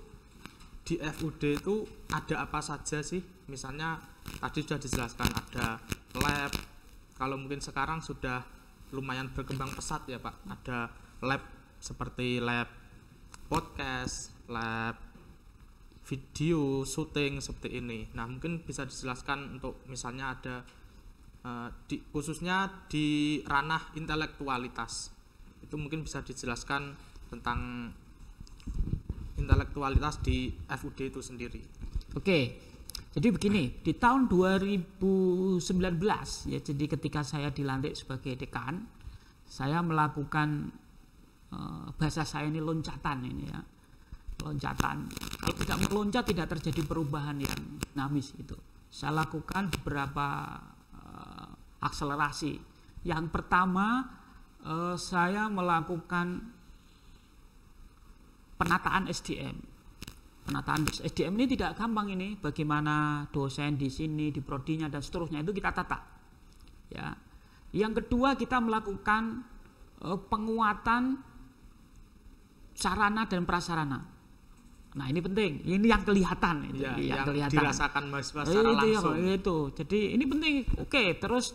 di FUD itu ada apa saja sih? Misalnya tadi sudah dijelaskan ada lab, kalau mungkin sekarang sudah lumayan berkembang pesat ya Pak, ada lab seperti lab podcast, lab video, syuting seperti ini. Nah, mungkin bisa dijelaskan untuk misalnya ada khususnya di ranah intelektualitas, itu mungkin bisa dijelaskan tentang intelektualitas di FUD itu sendiri. Oke, jadi begini, di tahun 2019 ya, jadi ketika saya dilantik sebagai dekan, saya melakukan bahasa saya ini loncatan ini ya, loncatan. Kalau tidak meloncat tidak terjadi perubahan yang dinamis itu. Saya lakukan beberapa akselerasi. Yang pertama, saya melakukan penataan SDM. Penataan SDM ini tidak gampang ini, bagaimana dosen di sini, di prodinya dan seterusnya itu kita tata. Ya. Yang kedua, kita melakukan penguatan sarana dan prasarana. Nah, ini penting. Ini yang kelihatan itu, ya, yang kelihatan. Dirasakan mahasiswa secara langsung. Itu. Jadi ini penting. Oke, terus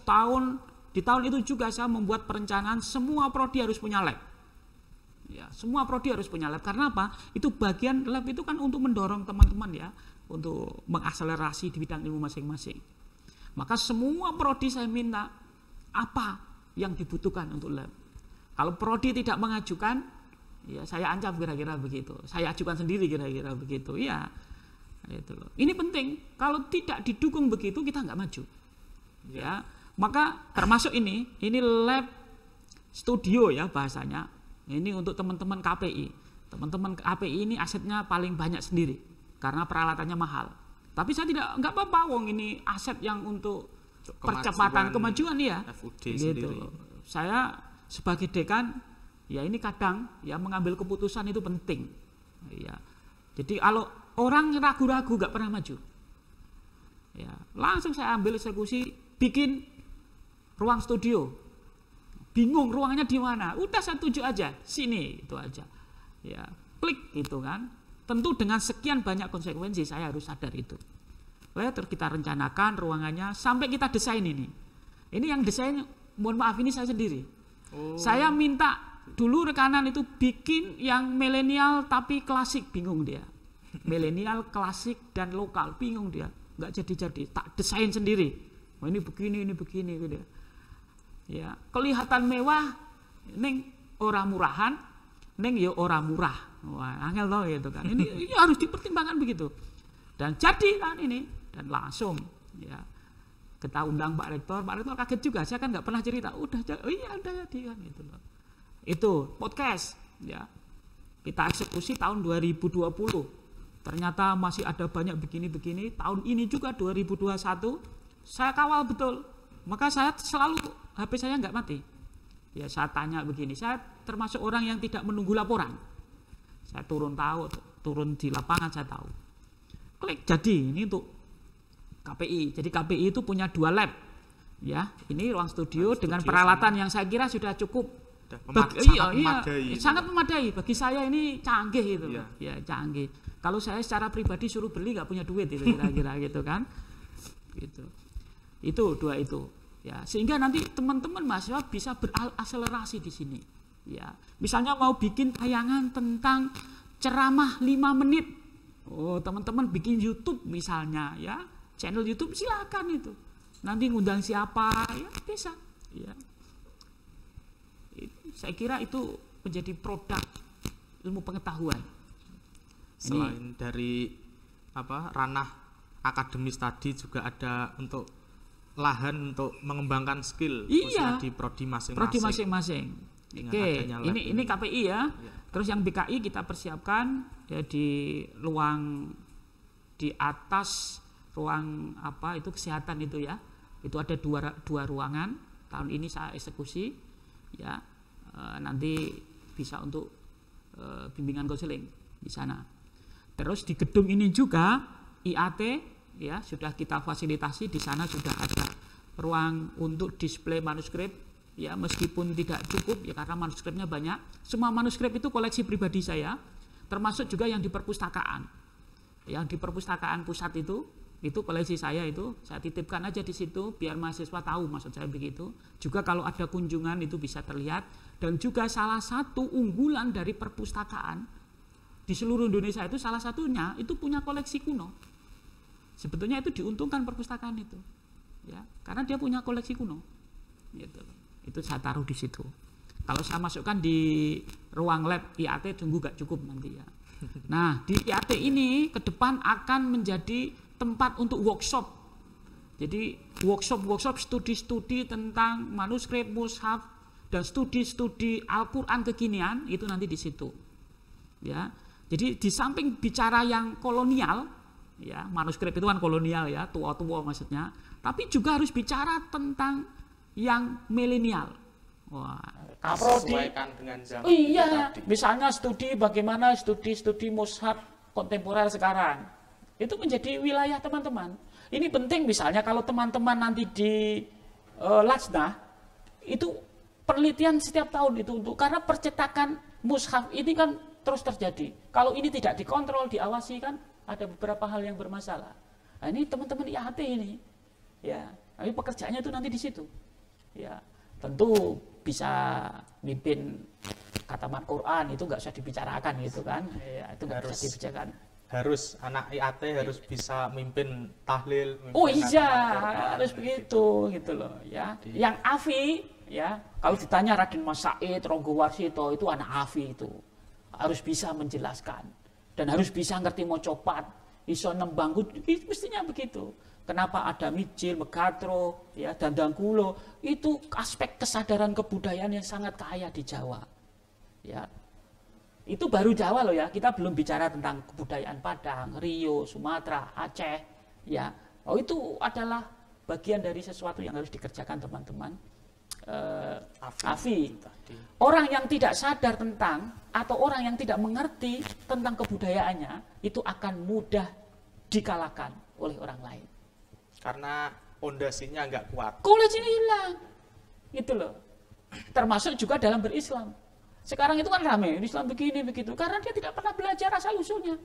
di tahun itu juga saya membuat perencanaan semua prodi harus punya lab. Ya, semua prodi harus punya lab. Karena apa? Itu bagian lab itu kan untuk mendorong teman-teman ya, untuk mengakselerasi di bidang ilmu masing-masing. Maka semua prodi saya minta apa yang dibutuhkan untuk lab. Kalau prodi tidak mengajukan, ya saya ancam kira-kira begitu. Saya ajukan sendiri kira-kira begitu. Ya, itu loh. Ini penting. Kalau tidak didukung begitu kita nggak maju. Ya, maka termasuk ini lab studio ya bahasanya. Ini untuk teman-teman KPI. Teman-teman KPI ini asetnya paling banyak sendiri karena peralatannya mahal. Tapi saya nggak apa-apa, wong ini aset yang untuk percepatan kemajuan ya. FUD gitu. Sendiri. Saya sebagai dekan ya ini kadang ya mengambil keputusan itu penting. Ya. Jadi kalau orang ragu-ragu nggak pernah maju. Ya, langsung saya ambil eksekusi, bikin ruang studio. Bingung ruangnya di mana? Udah saya tuju aja, sini itu aja. Ya, klik gitu kan. Tentu dengan sekian banyak konsekuensi saya harus sadar itu. Lalu kita rencanakan ruangannya sampai kita desain ini. Ini yang desain, mohon maaf ini saya sendiri. Saya minta dulu rekanan itu bikin yang milenial tapi klasik, bingung dia. Milenial, klasik dan lokal, bingung dia. Nggak jadi-jadi, tak desain sendiri. Oh, ini begini gitu ya. Ya, kelihatan mewah, neng orang murahan, neng ya orang murah. Wah, angel loh gitu kan. Ini harus dipertimbangkan begitu. Dan jadi kan ini, dan langsung ya kita undang Pak Rektor kaget juga. Saya kan nggak pernah cerita. Udah jadi kan gitu loh. Itu podcast ya. Kita eksekusi tahun 2020. Ternyata masih ada banyak begini-begini. Tahun ini juga 2021 saya kawal betul. Maka saya selalu HP saya nggak mati. Ya saya tanya begini, saya termasuk orang yang tidak menunggu laporan. Saya turun di lapangan saya tahu. Klik jadi ini untuk KPI. Jadi KPI itu punya 2 lab. Ya, ini ruang studio dengan peralatan yang saya kira sudah cukup. Sangat memadai. Bagi saya ini canggih itu. Ya, canggih. Kalau saya secara pribadi suruh beli nggak punya duit itu kira-kira gitu kan. Gitu. Itu 2 itu. Ya, sehingga nanti teman-teman mahasiswa bisa berakselerasi di sini. Ya, misalnya mau bikin tayangan tentang ceramah 5 menit. Oh, teman-teman bikin YouTube misalnya ya. channel YouTube silakan itu. Nanti ngundang siapa ya bisa. Ya. Saya kira itu menjadi produk ilmu pengetahuan. Selain dari ranah akademis tadi juga ada untuk lahan untuk mengembangkan skill khususnya di prodi masing-masing. Oke, ini KPI ya. Terus yang BKI kita persiapkan ya di atas ruang itu kesehatan itu ya. Itu ada dua ruangan. Tahun ini saya eksekusi ya. Nanti bisa untuk bimbingan konseling di sana. Terus di gedung ini juga IAT ya sudah kita fasilitasi, di sana sudah ada ruang untuk display manuskrip ya, meskipun tidak cukup ya karena manuskripnya banyak. Semua manuskrip itu koleksi pribadi saya, termasuk juga yang di perpustakaan. Yang di perpustakaan pusat itu koleksi saya, itu saya titipkan aja di situ biar mahasiswa tahu, maksud saya begitu. Juga kalau ada kunjungan itu bisa terlihat. Dan juga salah satu unggulan dari perpustakaan di seluruh Indonesia itu salah satunya itu punya koleksi kuno. Sebetulnya itu diuntungkan perpustakaan itu, ya, karena dia punya koleksi kuno. Gitu. Itu saya taruh di situ. Kalau saya masukkan di ruang lab IAT tunggu gak cukup nanti ya. Nah di IAT ini ke depan akan menjadi tempat untuk workshop. Jadi workshop studi-studi tentang manuskrip, mushaf, dan studi-studi Al-Quran kekinian itu nanti di situ. Ya, jadi di samping bicara yang kolonial, ya manuskrip itu kan kolonial ya, tua-tua maksudnya, tapi juga harus bicara tentang yang milenial. Wah, sesuaikan dengan zaman. Iya, misalnya bagaimana studi mushaf kontemporer sekarang. Itu menjadi wilayah teman-teman. Ini penting misalnya kalau teman-teman nanti di Lajnah itu penelitian setiap tahun itu karena percetakan mushaf ini kan terus terjadi. Kalau ini tidak dikontrol, diawasi kan ada beberapa hal yang bermasalah. Nah, ini teman-teman IAT ini, ya, tapi pekerjaannya itu nanti di situ. Ya, tentu bisa mimpin khataman Quran itu nggak usah dibicarakan gitu kan. Ya, itu nggak bisa dibicarakan. Harus anak IAT harus bisa mimpin tahlil. Harus begitu gitu loh. Ya, yang AFI ya, kalau ditanya Raden Mas Said, Ronggo Warsito itu anak AFI itu harus bisa menjelaskan dan harus bisa ngerti mocopat, iso nembangku, mestinya begitu. Kenapa ada Mijil, Megatro, ya, Dandangkulo, itu aspek kesadaran kebudayaan yang sangat kaya di Jawa. Ya, itu baru Jawa loh ya, kita belum bicara tentang kebudayaan Padang, Riau, Sumatera, Aceh, ya. Oh, itu adalah bagian dari sesuatu yang harus dikerjakan teman-teman. AFI. Orang yang tidak sadar tentang atau orang yang tidak mengerti tentang kebudayaannya itu akan mudah dikalahkan oleh orang lain karena pondasinya nggak kuat. Kolesinya hilang, gitu loh. Termasuk juga dalam berislam. Sekarang itu kan ramai Islam begini begitu karena dia tidak pernah belajar asal usulnya.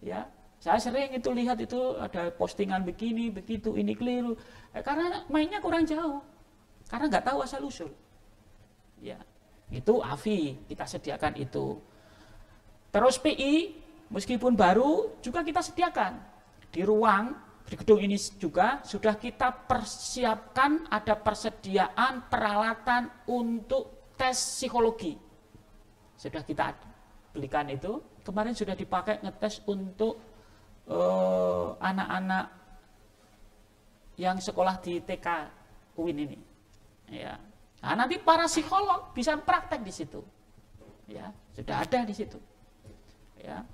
Ya, saya sering itu lihat itu ada postingan begini begitu, ini keliru. Karena mainnya kurang jauh. Karena nggak tahu asal usul, ya itu AFI kita sediakan itu. Terus PI meskipun baru juga kita sediakan di gedung ini juga sudah kita persiapkan ada persediaan peralatan untuk tes psikologi. Sudah kita belikan itu, kemarin sudah dipakai ngetes untuk anak-anak yang sekolah di TK UIN ini. Ya. Nah, nanti para psikolog bisa praktek di situ. Ya, sudah ada di situ. Ya.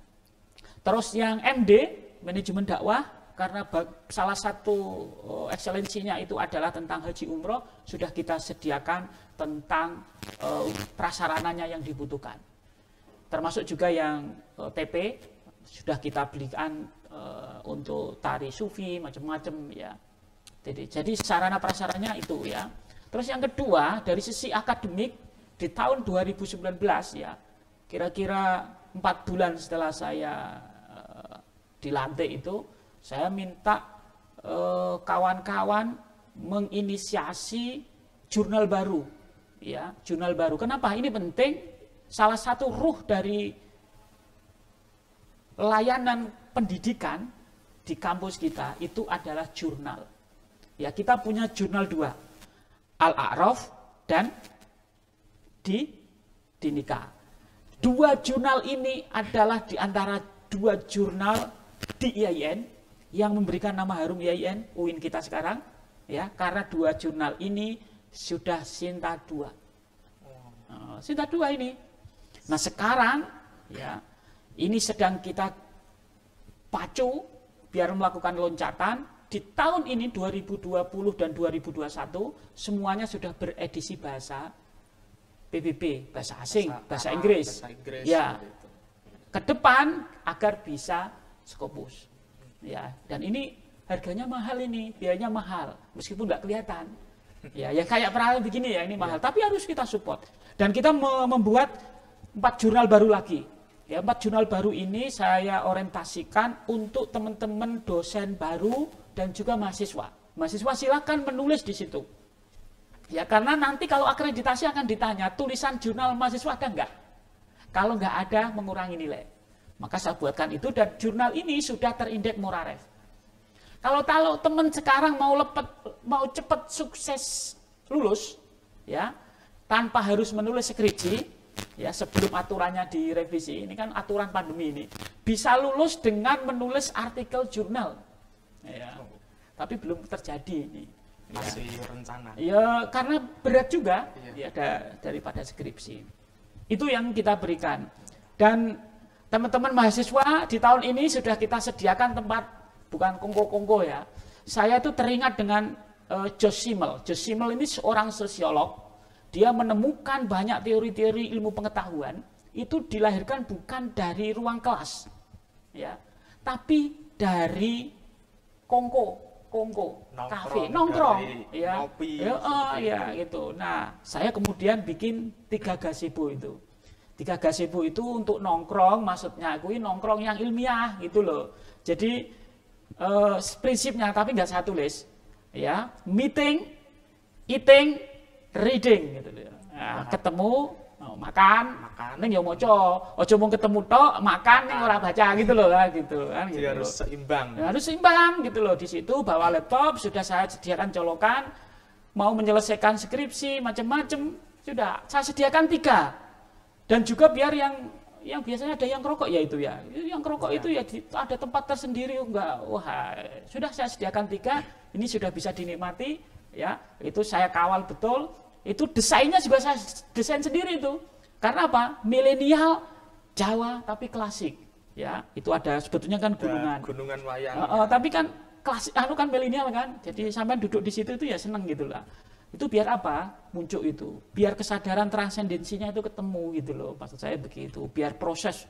Terus yang MD, manajemen dakwah, karena salah satu ekselensinya itu adalah tentang haji umroh, sudah kita sediakan tentang prasarananya yang dibutuhkan. Termasuk juga yang TP, sudah kita belikan untuk tari sufi, macam-macam ya. Jadi sarana prasarannya itu ya. Terus yang kedua, dari sisi akademik, di tahun 2019 ya, kira-kira 4 bulan setelah saya dilantik itu, saya minta kawan-kawan menginisiasi jurnal baru. Ya, jurnal baru. Kenapa? Ini penting, salah satu ruh dari layanan pendidikan di kampus kita itu adalah jurnal. Ya, kita punya jurnal 2, Al-A'raf dan Dinika. 2 jurnal ini adalah di antara 2 jurnal di IAIN yang memberikan nama harum IAIN, UIN kita sekarang, ya, karena 2 jurnal ini sudah Sinta 2. Sinta 2 ini. Nah, sekarang ya, ini sedang kita pacu biar melakukan loncatan. Di tahun ini 2020 dan 2021 semuanya sudah beredisi bahasa PBB, bahasa asing, bahasa Inggris. Ya, ke depan agar bisa Scopus. Ya, dan ini harganya mahal, ini biayanya mahal, meskipun nggak kelihatan. Ya, ya kayak peralatan begini ya, ini mahal, tapi harus kita support. Dan kita membuat 4 jurnal baru lagi. Ya, 4 jurnal baru ini saya orientasikan untuk teman-teman dosen baru dan juga mahasiswa. Mahasiswa silakan menulis di situ. Ya, karena nanti kalau akreditasi akan ditanya, tulisan jurnal mahasiswa ada enggak? Kalau enggak ada, mengurangi nilai. Maka saya buatkan itu, dan jurnal ini sudah terindeks Moraref. Kalau teman sekarang mau cepat sukses lulus, ya, tanpa harus menulis skripsi, ya, sebelum aturannya direvisi, ini kan aturan pandemi ini, bisa lulus dengan menulis artikel jurnal. Ya, tapi belum terjadi ini. Masih rencana. Ya, karena berat juga, ya, daripada skripsi. Itu yang kita berikan. Dan teman-teman mahasiswa di tahun ini sudah kita sediakan tempat, bukan kongko-kongko ya. Saya itu teringat dengan Josh Simmel. Josh Simmel ini seorang sosiolog. Dia menemukan banyak teori-teori ilmu pengetahuan itu dilahirkan bukan dari ruang kelas, ya, tapi dari kongko, kafe, nongkrong, ya, ngopi, ya, gitu. Nah, saya kemudian bikin 3 gazebo itu. 3 gazebo itu untuk nongkrong, maksudnya aku ini nongkrong yang ilmiah gitu loh. Jadi prinsipnya, tapi nggak saya tulis, ya, meeting, eating, reading gitu loh. Nah, ketemu, makan, ning yo maca, aja mung ketemu tok, makan ning ora baca gitu loh, gitu kan. Jadi gitu harus seimbang. Ya, harus seimbang gitu loh. Di situ bawa laptop, sudah saya sediakan colokan, mau menyelesaikan skripsi macam-macam, sudah saya sediakan 3. Dan juga biar yang biasanya ada yang rokok ya itu ya. Yang rokok itu ya ada tempat tersendiri, enggak. Wah, sudah saya sediakan 3, ini sudah bisa dinikmati ya. Itu saya kawal betul. Itu desainnya juga saya desain sendiri itu. Karena apa? Milenial Jawa tapi klasik. Ya, itu ada sebetulnya kan gunungan. Gunungan wayang. Tapi kan klasik, kan milenial kan. Jadi sampai duduk di situ itu ya seneng gitu lah. Itu biar apa? Muncul itu. Biar kesadaran transendensinya itu ketemu gitu loh. Maksud saya begitu. Biar proses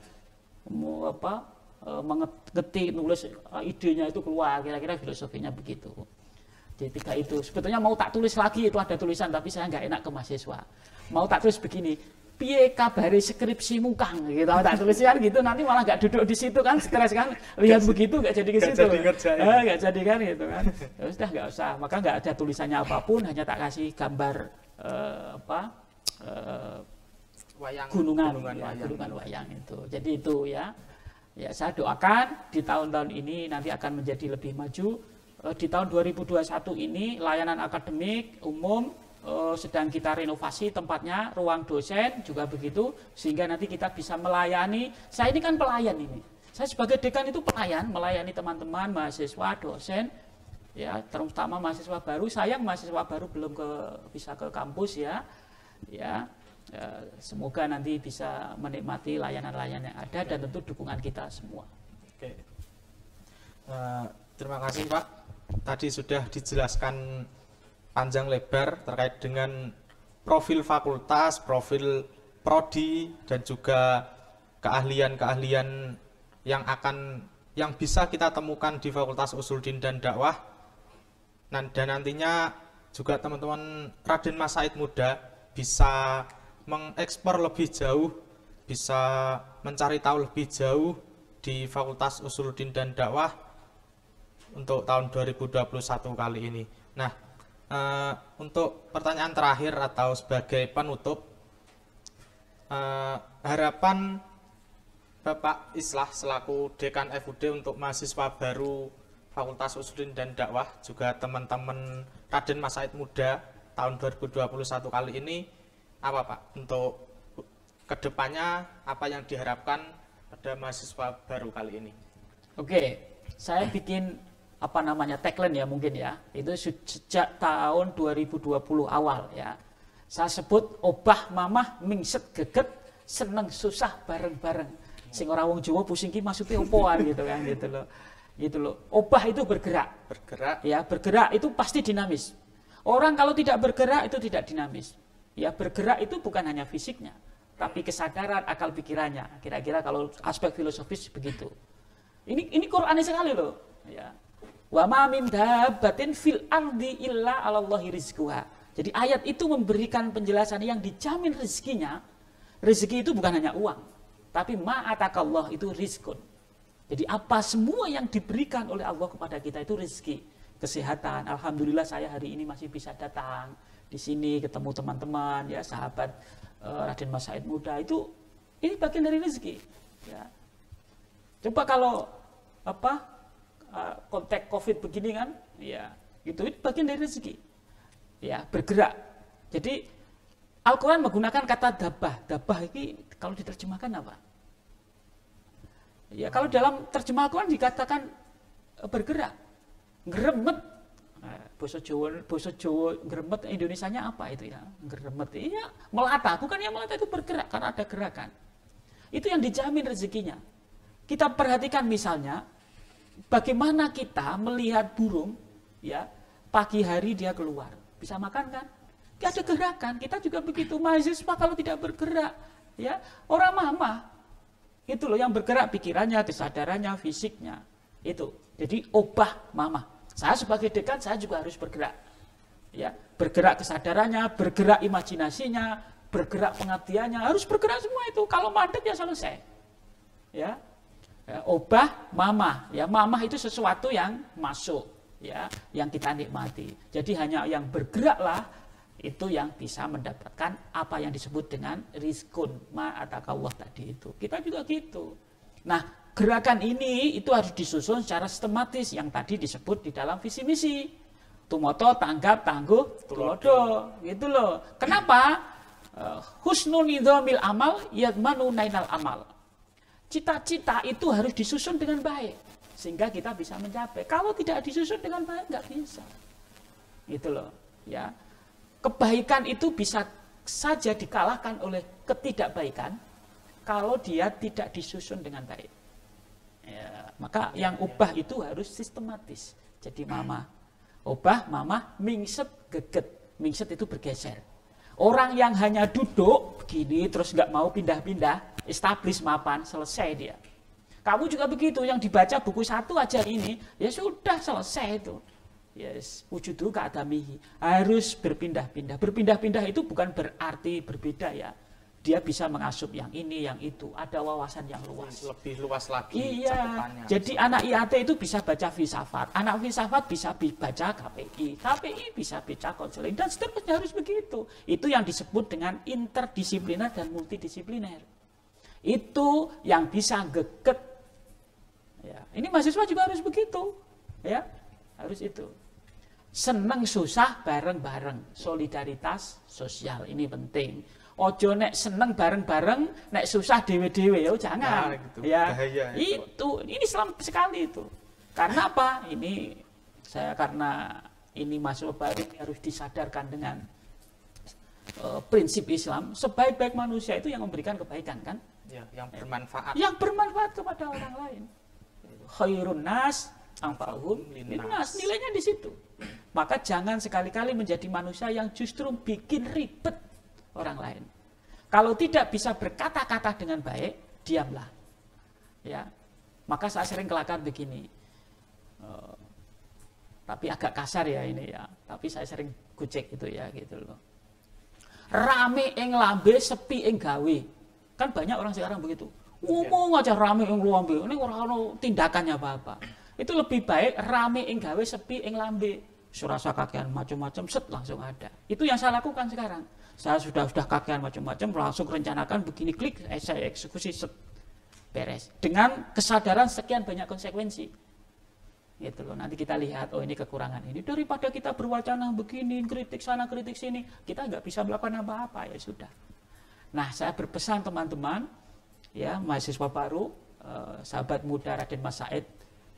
mengetik, nulis idenya itu keluar. Kira-kira filosofinya begitu. Jadi 3 itu. Sebetulnya mau tak tulis lagi, itu ada tulisan, tapi saya nggak enak ke mahasiswa. Mau tak tulis begini, piye kabari skripsimu Kang, gitu. Tak tuliskan gitu, nanti malah nggak duduk di situ kan, stres kan. Lihat begitu nggak jadi ke situ. Nggak jadi kan gitu kan. Ya sudah nggak usah. Maka nggak ada tulisannya apapun, hanya tak kasih gambar gunungan wayang itu. Jadi itu ya. Ya, saya doakan di tahun-tahun ini nanti akan menjadi lebih maju. Di tahun 2021 ini layanan akademik umum sedang kita renovasi tempatnya, ruang dosen juga begitu, sehingga nanti kita bisa melayani. Saya ini kan pelayan ini. Saya sebagai dekan itu pelayan, melayani teman-teman, mahasiswa, dosen, ya, terutama mahasiswa baru. Sayang mahasiswa baru belum bisa ke kampus ya. Semoga nanti bisa menikmati layanan-layanan yang ada dan tentu dukungan kita semua. Oke. Terima kasih Pak. Tadi sudah dijelaskan panjang lebar terkait dengan profil fakultas, profil prodi, dan juga keahlian-keahlian yang bisa kita temukan di Fakultas Usuluddin dan Dakwah. Dan nantinya juga teman-teman Raden Mas Said Muda bisa mengekspor lebih jauh, bisa mencari tahu lebih jauh di Fakultas Usuluddin dan Dakwah untuk tahun 2021 kali ini. Nah, untuk pertanyaan terakhir atau sebagai penutup, harapan Bapak Islah selaku Dekan FUD untuk mahasiswa baru Fakultas Usuluddin dan Dakwah, juga teman-teman Raden Mas Said Muda tahun 2021 kali ini, apa Pak untuk kedepannya, apa yang diharapkan pada mahasiswa baru kali ini? Oke, saya bikin apa namanya tagline ya mungkin ya, itu sejak tahun 2020 awal ya. Saya sebut obah mamah mingset geget seneng susah bareng-bareng. Sing ora wong Jawa pusing ki maksudnya opoan gitu kan gitu loh. Gitu loh. Obah itu bergerak. Bergerak. Ya, bergerak itu pasti dinamis. Orang kalau tidak bergerak itu tidak dinamis. Ya, bergerak itu bukan hanya fisiknya, tapi kesadaran, akal pikirannya. Kira-kira kalau aspek filosofis begitu. Ini Qur'ani sekali loh, ya. Wa ma min dabbatin fil ardi illa 'alallahi rizquha. Jadi ayat itu memberikan penjelasan yang dijamin rezekinya. Rezeki itu bukan hanya uang, tapi ma'atakallah itu rizkun. Jadi apa semua yang diberikan oleh Allah kepada kita itu rezeki. Kesehatan, alhamdulillah saya hari ini masih bisa datang di sini ketemu teman-teman ya, sahabat Raden Mas Said Muda, itu ini bagian dari rezeki ya. Coba kalau konteks Covid begini kan ya, itu bagian dari rezeki ya, bergerak. Jadi Al-Quran menggunakan kata dabah ini kalau diterjemahkan apa ya, kalau dalam terjemah Al-Quran dikatakan bergerak, geremet. Boso Jawa geremet, Indonesianya apa itu ya? Geremet, iya melata, bukan yang melata itu bergerak karena ada gerakan. Itu yang dijamin rezekinya. Kita perhatikan misalnya bagaimana kita melihat burung ya, pagi hari dia keluar, bisa makan kan? Gak ada gerakan. Kita juga begitu, mahasiswa kalau tidak bergerak ya, orang mama itu loh yang bergerak pikirannya, kesadarannya, fisiknya. Itu. Jadi obah mama. Saya sebagai dekan, saya juga harus bergerak. Ya, bergerak kesadarannya, bergerak imajinasinya, bergerak pengabdiannya, harus bergerak semua itu. Kalau mandek ya selesai. Ya. Obah mamah. Ya, mamah itu sesuatu yang masuk, ya, yang kita nikmati. Jadi hanya yang bergeraklah itu yang bisa mendapatkan apa yang disebut dengan rizkun ma'atakallah tadi itu. Kita juga gitu. Nah, gerakan ini itu harus disusun secara sistematis yang tadi disebut di dalam visi misi. Tumoto, tanggap, tangguh, tulodo. Gitu loh. Kenapa? Husnul nidhamil amal yadmanu nainal amal. Cita-cita itu harus disusun dengan baik sehingga kita bisa mencapai. Kalau tidak disusun dengan baik nggak bisa. Gitu loh, ya. Kebaikan itu bisa saja dikalahkan oleh ketidakbaikan kalau dia tidak disusun dengan baik. Ya, maka yang ubah itu harus sistematis. Jadi mama, ubah mama, mingset geget. Mingset itu bergeser. Orang yang hanya duduk begini terus nggak mau pindah-pindah, establish mapan, selesai dia. Kamu juga begitu, yang dibaca buku satu aja ini, ya sudah selesai itu. Yes, wujudu ka'adamihi, harus berpindah-pindah. Berpindah-pindah itu bukan berarti berbeda ya. Dia bisa mengasup yang ini, yang itu. Ada wawasan yang luas. Lebih luas lagi. Iya. Jadi anak IAT itu bisa baca filsafat. Anak filsafat bisa baca KPI. KPI bisa baca konseling. Dan seterusnya harus begitu. Itu yang disebut dengan interdisipliner dan multidisipliner. Itu yang bisa geget. Ya. Ini mahasiswa juga harus begitu. Ya, harus itu. Seneng susah bareng-bareng. Solidaritas sosial. Ini penting. Ojo nek seneng bareng-bareng, nek susah dewe-dewe, ya jangan. Nah, gitu. Ya, bahaya, itu. Ini Islam sekali itu. Karena apa? Ini saya karena ini masuk baru harus disadarkan dengan prinsip Islam. Sebaik-baik manusia itu yang memberikan kebaikan kan? Ya, yang bermanfaat. Yang bermanfaat kepada orang lain. Khairun nas anfa'uhum linnas. Nilainya di situ. Maka jangan sekali-kali menjadi manusia yang justru bikin ribet orang lain. Kalau tidak bisa berkata-kata dengan baik, diamlah. Ya, maka saya sering kelakar begini. Tapi agak kasar ya ini ya. Tapi saya sering gojek itu ya gitu loh. Rame ing lambe, sepi ing gawe. Kan banyak orang sekarang begitu. Ngomong aja rame ing lambe, ini ora ono tindakannya apa-apa. Itu lebih baik rame ing gawe, sepi ing lambe. Surasa kakean macam-macam, set langsung ada. Itu yang saya lakukan sekarang. Saya sudah kakean macam-macam, langsung rencanakan begini, klik, saya eksekusi, set, beres. Dengan kesadaran sekian banyak konsekuensi. Gitu loh. Nanti kita lihat, oh ini kekurangan ini. Daripada kita berwacana begini, kritik sana, kritik sini, kita nggak bisa melakukan apa-apa, ya sudah. Nah, saya berpesan teman-teman, ya mahasiswa baru, sahabat muda Raden Mas Said,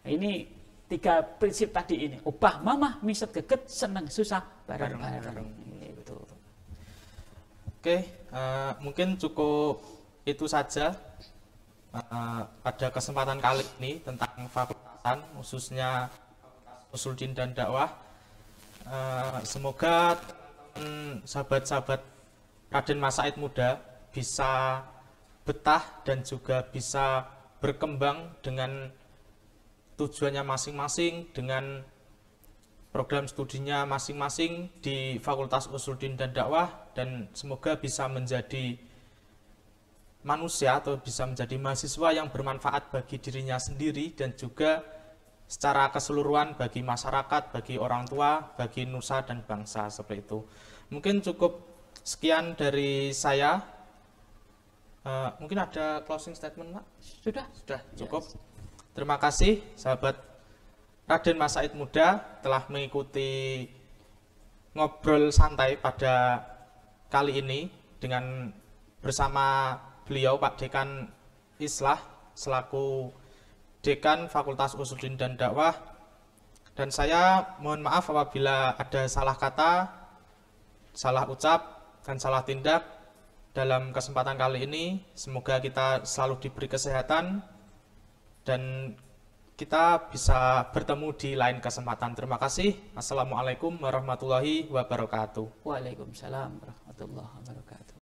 ini 3 prinsip tadi ini. Obah mamah, miset geget, seneng susah, bareng-bareng. Betul. Oke, mungkin cukup itu saja pada kesempatan kali ini tentang fakultasan, khususnya Usuluddin dan Dakwah. Semoga sahabat-sahabat Raden Mas Said muda bisa betah dan juga bisa berkembang dengan tujuannya masing-masing, dengan program studinya masing-masing di Fakultas Usuluddin dan Dakwah, dan semoga bisa menjadi manusia atau bisa menjadi mahasiswa yang bermanfaat bagi dirinya sendiri dan juga secara keseluruhan bagi masyarakat, bagi orang tua, bagi nusa dan bangsa, seperti itu. Mungkin cukup sekian dari saya. Mungkin ada closing statement, Pak? Sudah Cukup. Terima kasih sahabat Raden Mas Said muda telah mengikuti ngobrol santai pada kali ini dengan bersama beliau Pak Dekan Islah selaku Dekan Fakultas Usuluddin dan Dakwah, dan saya mohon maaf apabila ada salah kata, salah ucap, dan salah tindak dalam kesempatan kali ini. Semoga kita selalu diberi kesehatan dan kita bisa bertemu di lain kesempatan. Terima kasih. Assalamualaikum warahmatullahi wabarakatuh. Waalaikumsalam warahmatullahi wabarakatuh.